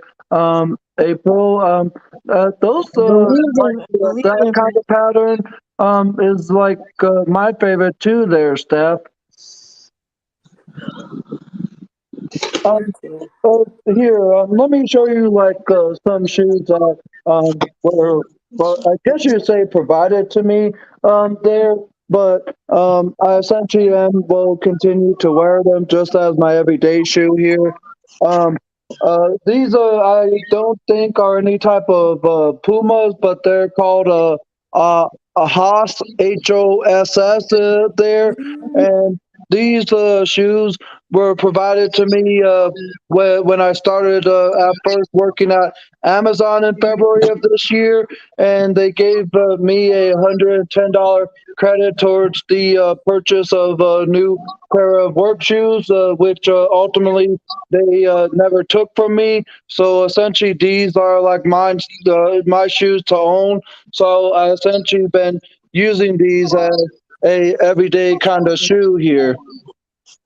April. Those that kind of pattern is like my favorite too. There, Steph. They're Um, cool. here, let me show you like some shoes that were, well, I guess you'd say provided to me there, but I essentially will continue to wear them just as my everyday shoe here. Um, these I don't think are any type of Pumas, but they're called a Haas HOSS there, Mm-hmm. and these shoes were provided to me when I started at first working at Amazon in February of this year, and they gave me $110 credit towards the purchase of a new pair of work shoes, which ultimately they never took from me. So essentially, these are like my shoes to own. So I essentially been using these as a everyday kind of shoe here.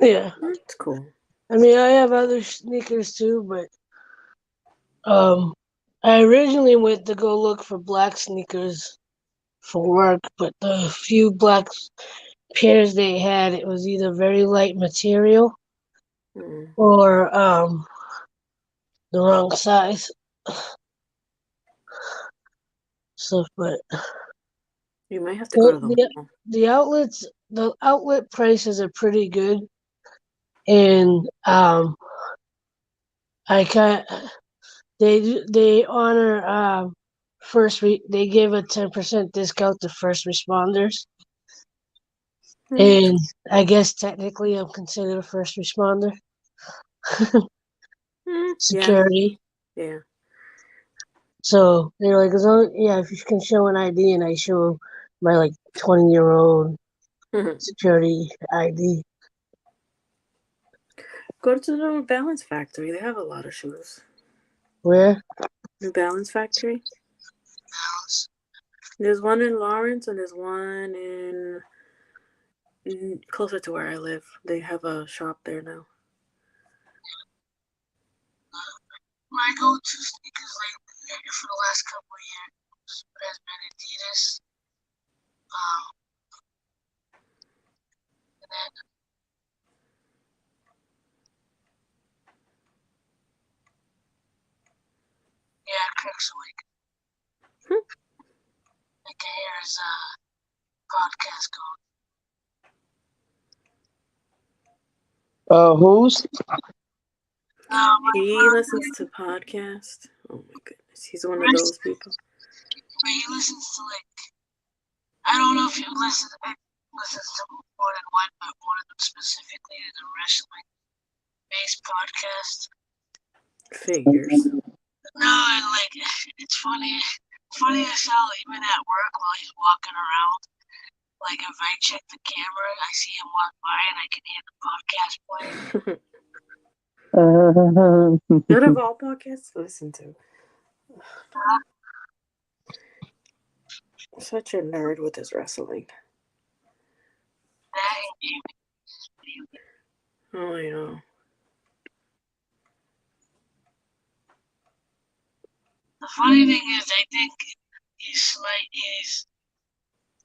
Yeah, That's cool. I mean I have other sneakers too, but I originally went to go look for black sneakers for work, but the few black pairs they had, it was either very light material Mm. or the wrong size. So, but You might have to go the to the the, mall. the outlet prices are pretty good, and I can they honor they give a 10% discount to first responders, Mm. and I guess technically I'm considered a first responder. Mm. Yeah. Security. Yeah. So they're like, if you can show an ID, and I show my like 20-year-old security ID. Go to the New Balance Factory. They have a lot of shoes. Where? New Balance Factory. There's one in Lawrence and there's one in closer to where I live. They have a shop there now. My go-to sneakers lately for the last couple of years has been Adidas. And then Kirk's like, Hmm. I can hear his podcast going. Who's? He listens to podcasts. Oh my goodness, he's one of those people. He listens to I don't know if you listens to more than one, but one of them specifically is a wrestling-based podcast. Figures. No, and it's funny. Funny as hell, even at work while he's walking around. If I check the camera, I see him walk by and I can hear the podcast playing. What of all podcasts to listen to? Such a nerd with his wrestling. Oh, I know. The funny thing is, I think he's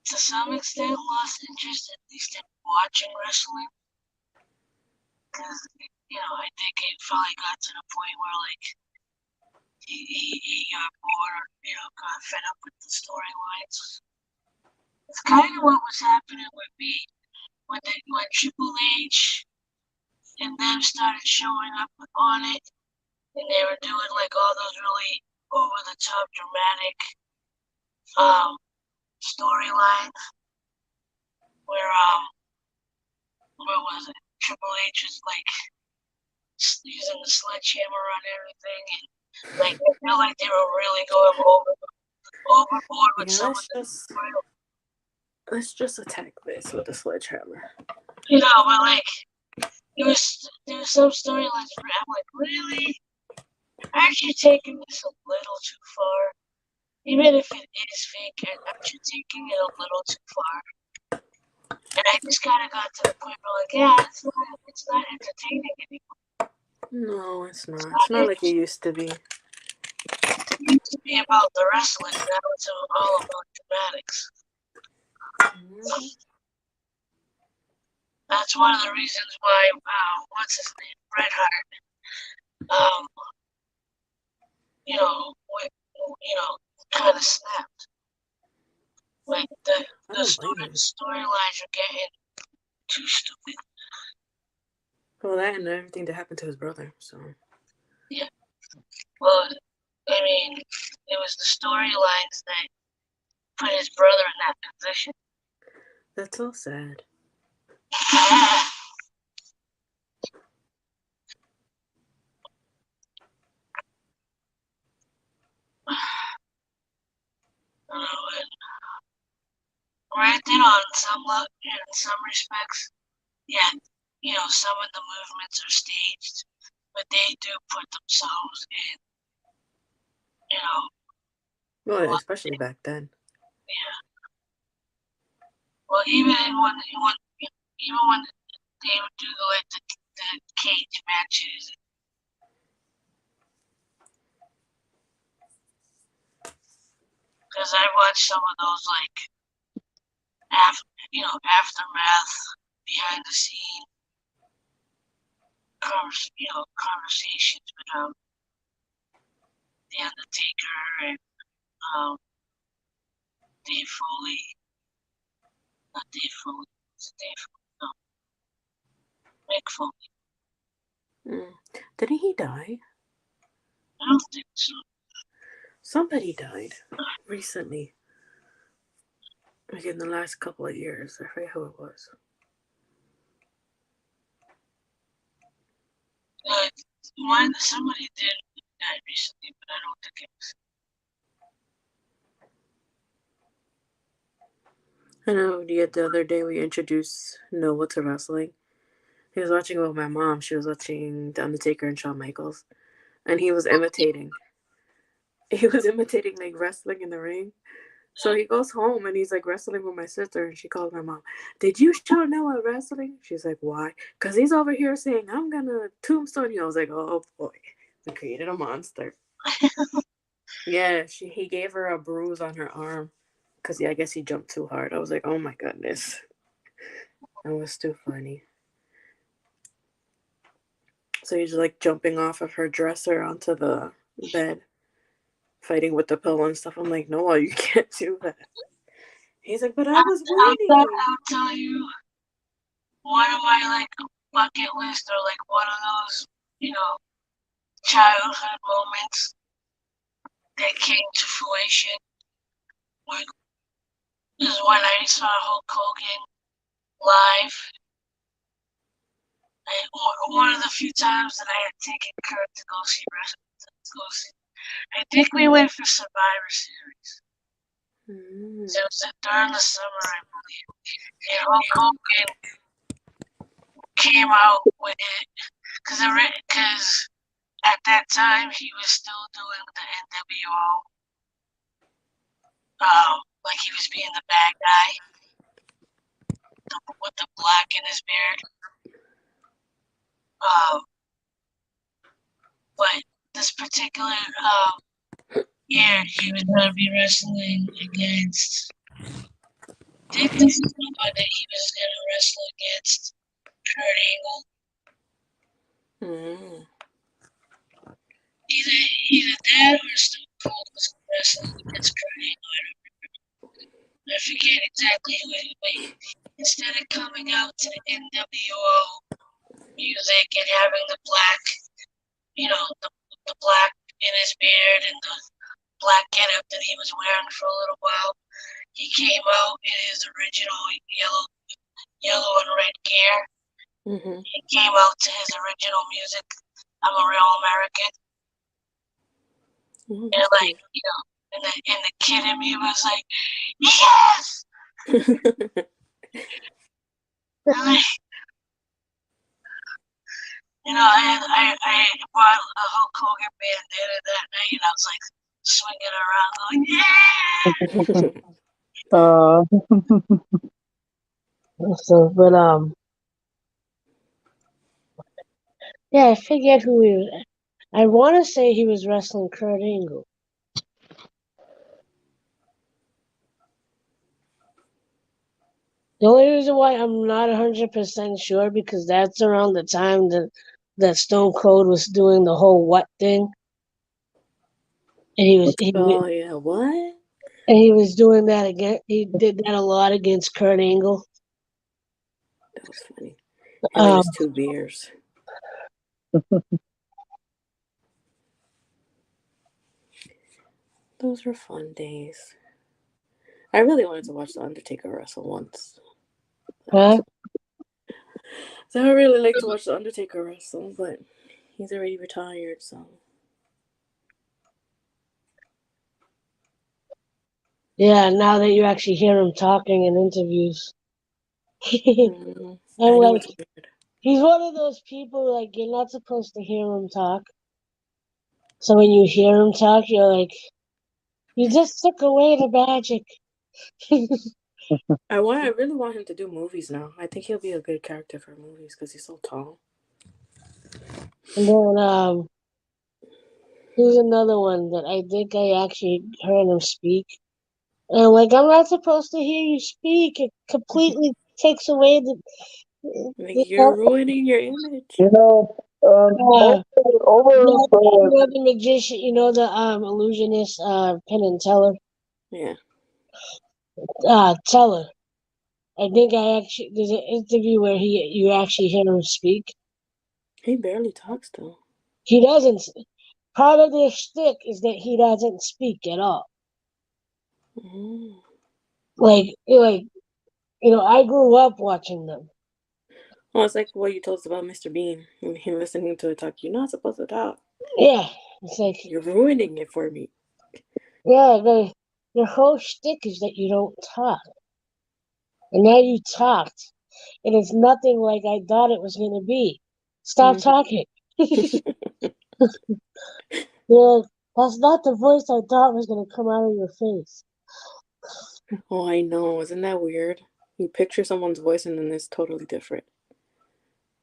to some extent lost interest, at least in watching wrestling. Because, I think it finally got to the point where, he got bored, got fed up with the storylines. It's kind of what was happening with me when Triple H and them started showing up on it, and they were doing all those really over the top dramatic storylines where what was it? Triple H was using the sledgehammer on everything, and I feel like they were really going overboard with some of the. Let's just attack this with a sledgehammer. But there was some storylines where I'm really? Aren't you taking this a little too far? Even if it is fake, aren't you taking it a little too far? And I just kind of got to the point where it's not entertaining anymore. No, it's not. It's not like it used to be. It used to be about the wrestling, now it's all about dramatics. Mm-hmm. That's one of the reasons why, what's his name, Bret Hart, kind of snapped. The storylines are getting too stupid. Well, that and everything that happened to his brother, so. Yeah. Well, it was the storylines that put his brother in that position. That's so sad. Granted, in some respects, yeah, some of the movements are staged, but they do put themselves in, Well, especially back then. Yeah. Well, even when they would do the cage matches. Because I watched some of those aftermath, behind the scene, conversations with The Undertaker and Dave Foley. Not Dave Foley. It's Dave Foley. No. Mick Foley. Didn't he die? I don't think so. Somebody died recently. In the last couple of years. I forget who it was. Somebody did die recently, but I don't think it was. I know the other day we introduced Noah to wrestling. He was watching with my mom. She was watching The Undertaker and Shawn Michaels. And he was imitating. Wrestling in the ring. So he goes home and he's wrestling with my sister, and she calls my mom. Did you show Noah wrestling? She's like, why? Because he's over here saying, I'm going to tombstone you. I was like, oh boy, we created a monster. Yeah, he gave her a bruise on her arm because I guess he jumped too hard. I was like, oh my goodness. That was too funny. So he's jumping off of her dresser onto the bed, fighting with the pillow and stuff. I'm like, Noah, you can't do that. He's like, but I was waiting. I'll tell you, one of my bucket list or like one of those, childhood moments that came to fruition is when I saw Hulk Hogan live. And one of the few times that I had taken Kurt to go see wrestling. I think we went for Survivor Series. So it was during the summer, I believe. And Hulk Hogan came out with it because at that time he was still doing the NWO. Like he was being the bad guy with the black in his beard. But this particular year, he was going to be wrestling against. I think this is the one that he was going to wrestle against Kurt Angle. Either that or Stone Cold was wrestling against Kurt Angle. I forget exactly who it was. Instead of coming out to the NWO music and having the black, the black in his beard and the black getup that he was wearing for a little while, he came out in his original yellow and red gear. He came out to his original music, I'm a Real American. And like, and the kid in me was like, yes! And like, I bought a Hulk Hogan bandana that night, and I was like swinging around, going, yeah. So, but yeah, I forget who he was. I want to say he was wrestling Kurt Angle. The only reason why I'm not 100% sure because that's around the time that Stone Cold was doing the whole what thing. And he was what? And he was doing that again. He did that a lot against Kurt Angle. That was funny. And it was 2 beers. Those were fun days. I really wanted to watch The Undertaker wrestle once. Huh? So I really like to watch The Undertaker wrestle, but he's already retired, so. Yeah, now that you actually hear him talking in interviews. And like, he's one of those people, like, you're not supposed to hear him talk. So when you hear him talk, you're like, you just took away the magic. I really want him to do movies now. I think he'll be a good character for movies because he's so tall. And then, here's another one that I think I actually heard him speak. And like, I'm not supposed to hear you speak. It completely takes away you're ruining your image. Over the magician, the illusionist, Penn and Teller. Yeah. Teller. I think there's an interview where you actually hear him speak. He barely talks though. He doesn't. Part of their shtick is that he doesn't speak at all. Like, I grew up watching them. Well, it's like what you told us about Mr. Bean. Him listening to it talk. You're not supposed to talk. Yeah, it's like you're ruining it for me. Yeah, the whole shtick is that you don't talk, and now you talked, and it's nothing like I thought it was going to be. Stop talking. Yeah, that's not the voice I thought was going to come out of your face. Oh, I know. Isn't that weird? You picture someone's voice and then it's totally different.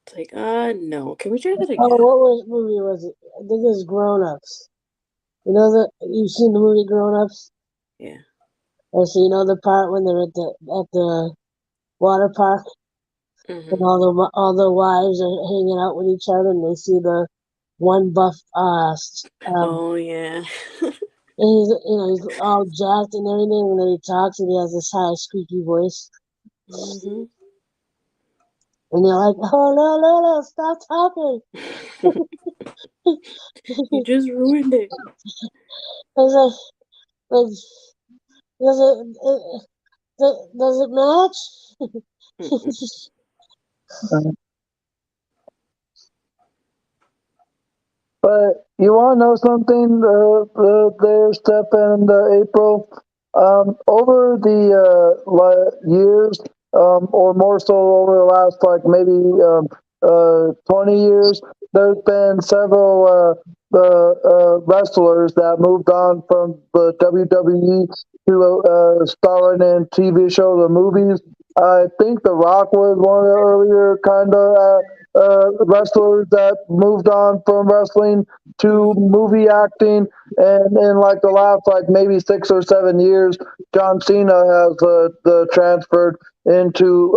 It's like, no. Can we try that again? Oh, what movie was it? I think it was Grown Ups. You've seen the movie Grown Ups? Yeah. And so the part when they're at the water park, and all the wives are hanging out with each other, and they see the one buff. Oh yeah. And he's all jacked and everything, and then he talks and he has this high squeaky voice. And they're like, oh, no, stop talking. You just ruined it. Does it match? But you want to know something there, Steph and April? Over the years, or more so over the last like maybe 20 years, there's been several wrestlers that moved on from the WWE to starring in TV shows or movies. I think The Rock was one of the earlier kind of wrestlers that moved on from wrestling to movie acting, and in like the last like maybe 6 or 7 years, John Cena has transferred into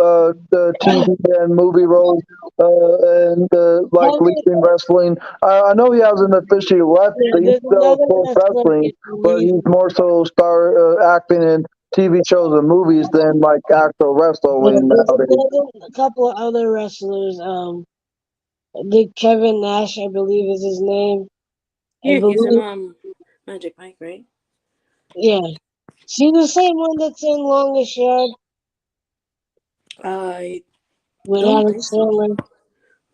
the TV and movie roles and like leading wrestling. I know he hasn't officially left Yeah, the there's of another sports wrestler wrestling, in but lead. he's more so acting in TV shows and movies than like actual Yeah, wrestling there's nowadays. a couple of other wrestlers. I think Kevin Nash, I believe, is his name. I Yeah, he's believe, in Magic Mike, right? yeah. See the same one that's in Longest Yard I with don't Adam think so. Sandler?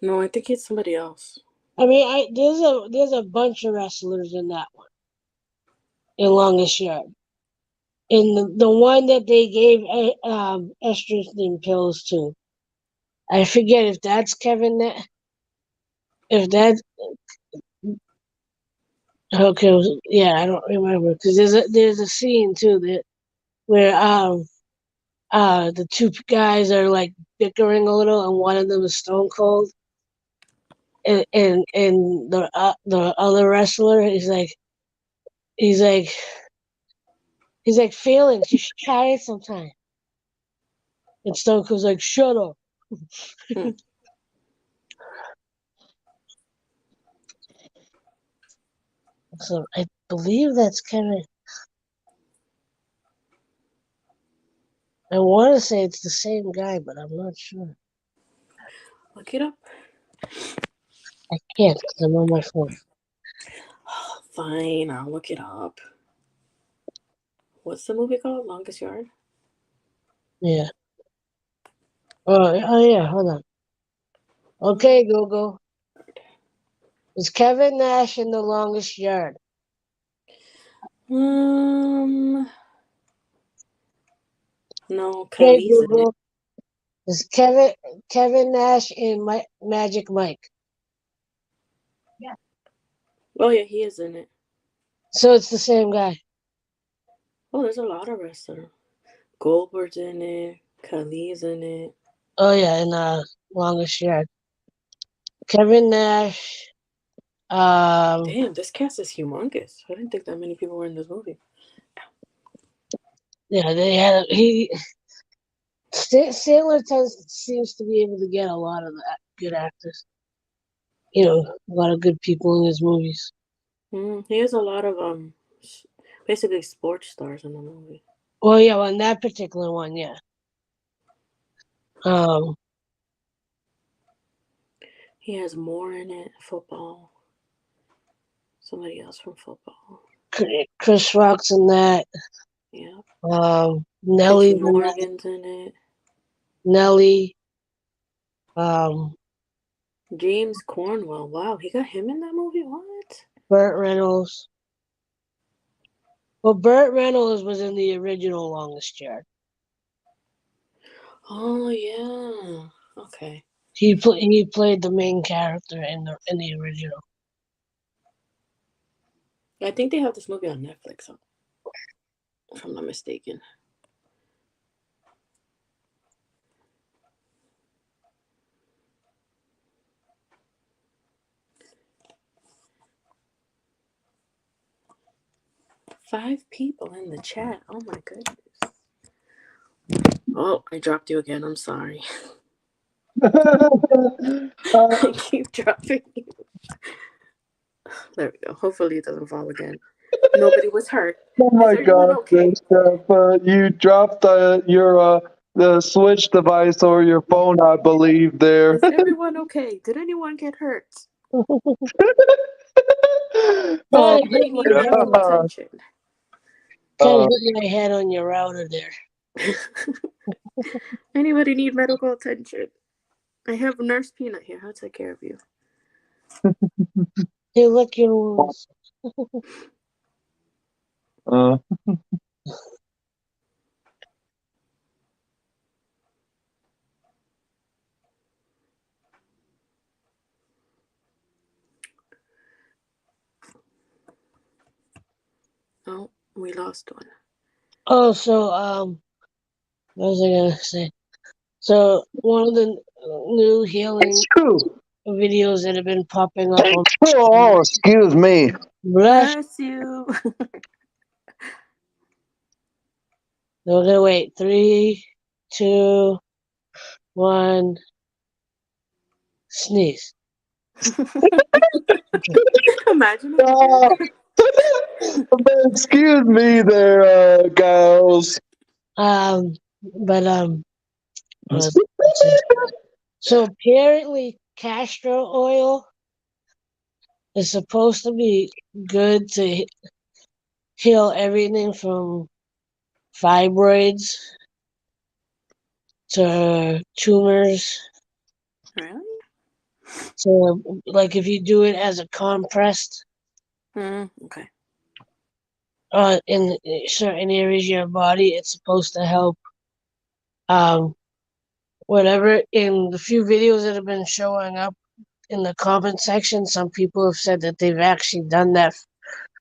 No, I think it's somebody else. I mean, there's a bunch of wrestlers in that one in Longest Yard. In the one that they gave estrogen pills to, I forget if that's Kevin. If that okay, yeah, I don't remember because there's a scene too that where the two guys are like bickering a little, and one of them is Stone Cold, and the other wrestler he's like he's like feelings. You should try it sometime. And Stone Cold's like, shut up. Hmm. So I believe that's Kevin. I want to say it's the same guy, but I'm not sure. Look it up. I can't because I'm on my phone. Fine, I'll look it up. What's the movie called? Longest Yard? Yeah. Oh yeah, hold on. Okay, Google. It's Kevin Nash in The Longest Yard. No, Okay, Khalees in it. Google. It's Kevin Nash in Magic Mike. Oh yeah, he is in it. So it's the same guy. Oh, there's a lot of wrestlers. Goldberg's in it. Khalees in it. Oh yeah, in Longest Yard. Kevin Nash. Damn, this cast is humongous. I didn't think that many people were in this movie. Yeah, they had Sandler seems to be able to get a lot of good actors. You know, a lot of good people in his movies. He has a lot of basically sports stars in the movie. Well, yeah, on that particular one, yeah. He has more in it. Football. Somebody else from football. Chris Rock's in that. Yeah. Nelly. Tracy Morgan's in it. Nelly. James Cornwell. Wow, he got him in that movie? What? Burt Reynolds. Well, Burt Reynolds was in the original Longest Yard. Oh yeah. Okay. He played the main character in the original. I think they have this movie on Netflix, if I'm not mistaken. Five people in the chat. Oh my goodness. Oh, I dropped you again. I'm sorry. I keep dropping you. There we go. Hopefully it doesn't fall again. Nobody was hurt. Oh my God, okay? Steph, you dropped your the Switch device or your phone, I believe. There. Is everyone okay? Did anyone get hurt? Oh Trying to Anybody hit need my head, medical attention? trying uh, to hit my head on your router there. Anybody need medical attention? I have Nurse Peanut here. I'll take care of you. Hey, look your wounds. uh, Oh, we lost one. Oh, so what was I gonna say? So one of the new healing videos that have been popping up on oh, excuse me. Bless. Bless you. We're gonna wait. 3, 2, 1. Sneeze. Imagine if you did. Excuse me, there, girls. But let's see. So apparently castor oil is supposed to be good to heal everything from fibroids to tumors. Really? So, like, if you do it as a compressed Okay. in certain areas of your body, it's supposed to help. Whatever. In the few videos that have been showing up in the comment section, some people have said that they've actually done that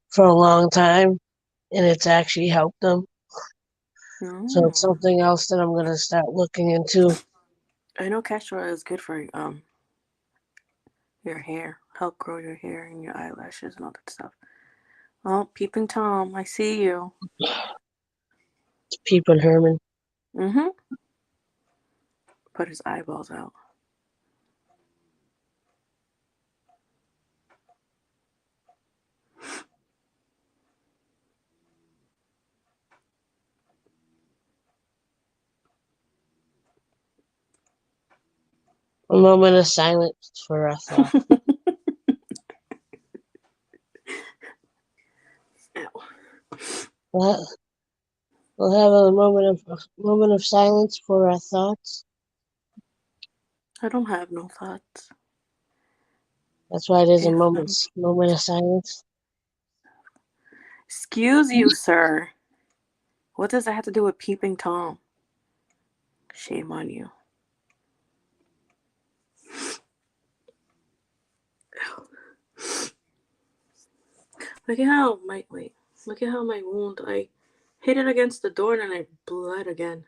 for a long time, and it's actually helped them. So it's Oh. something else that I'm gonna start looking into. I know castor oil is good for your hair. Help grow your hair and your eyelashes and all that stuff. Oh, Peeping Tom, I see you. It's Peeping Herman. Mm-hmm. Put his eyeballs out. A moment of silence for a thought. What? We'll have a moment of silence for our thoughts. I don't have no thoughts. That's why there's a If moment of silence. Excuse you, sir. What does that have to do with Peeping Tom? Shame on you. Look at how my wound. I hit it against the door and then I bled again.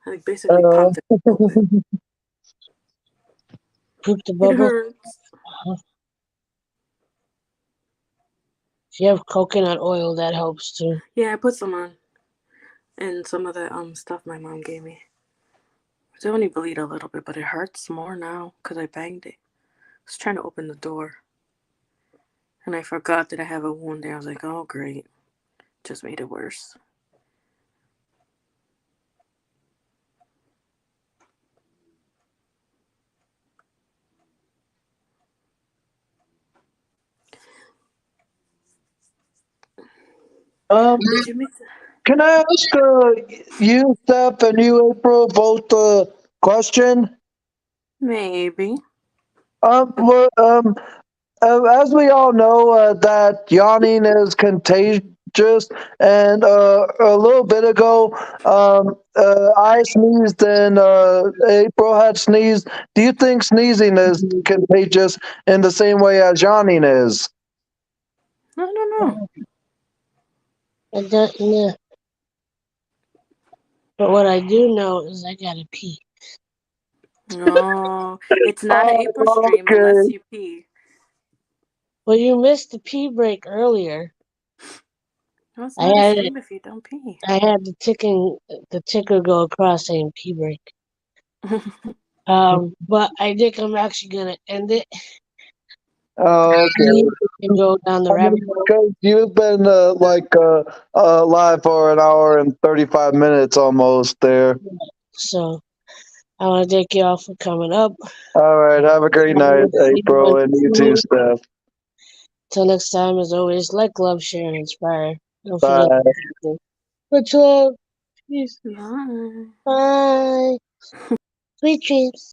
I basically popped it open. Poop the It bubble. hurts. If you have coconut oil, that helps too. Yeah, I put some on. And some of the stuff my mom gave me. It only bleed a little bit, but it hurts more now because I banged it. I was trying to open the door. And I forgot that I have a wound there. I was like, oh, great. Just made it worse. Did you make Can I ask you, Steph, and you, April, both a question? Maybe. Well, as we all know, that yawning is contagious, and a little bit ago, I sneezed and April had sneezed. Do you think sneezing is contagious in the same way as yawning is? I don't know. I don't know. But what I do know is I gotta pee. No, it's not an April Oh, stream okay. unless you pee. Well, you missed the pee break earlier. No, it's I not a had stream if you don't pee. I had the ticker go across saying pee break. But I think I'm actually gonna end it Okay. and go down the rabbit hole. Because you've been live for an hour and 35 minutes almost there. So I want to thank you all for coming up. All right. Have a great night, April, and you too, Steph. Till next time, as always, like, love, share, and inspire. Don't Bye. forget. Much love. Peace. Bye. Bye. Sweet dreams.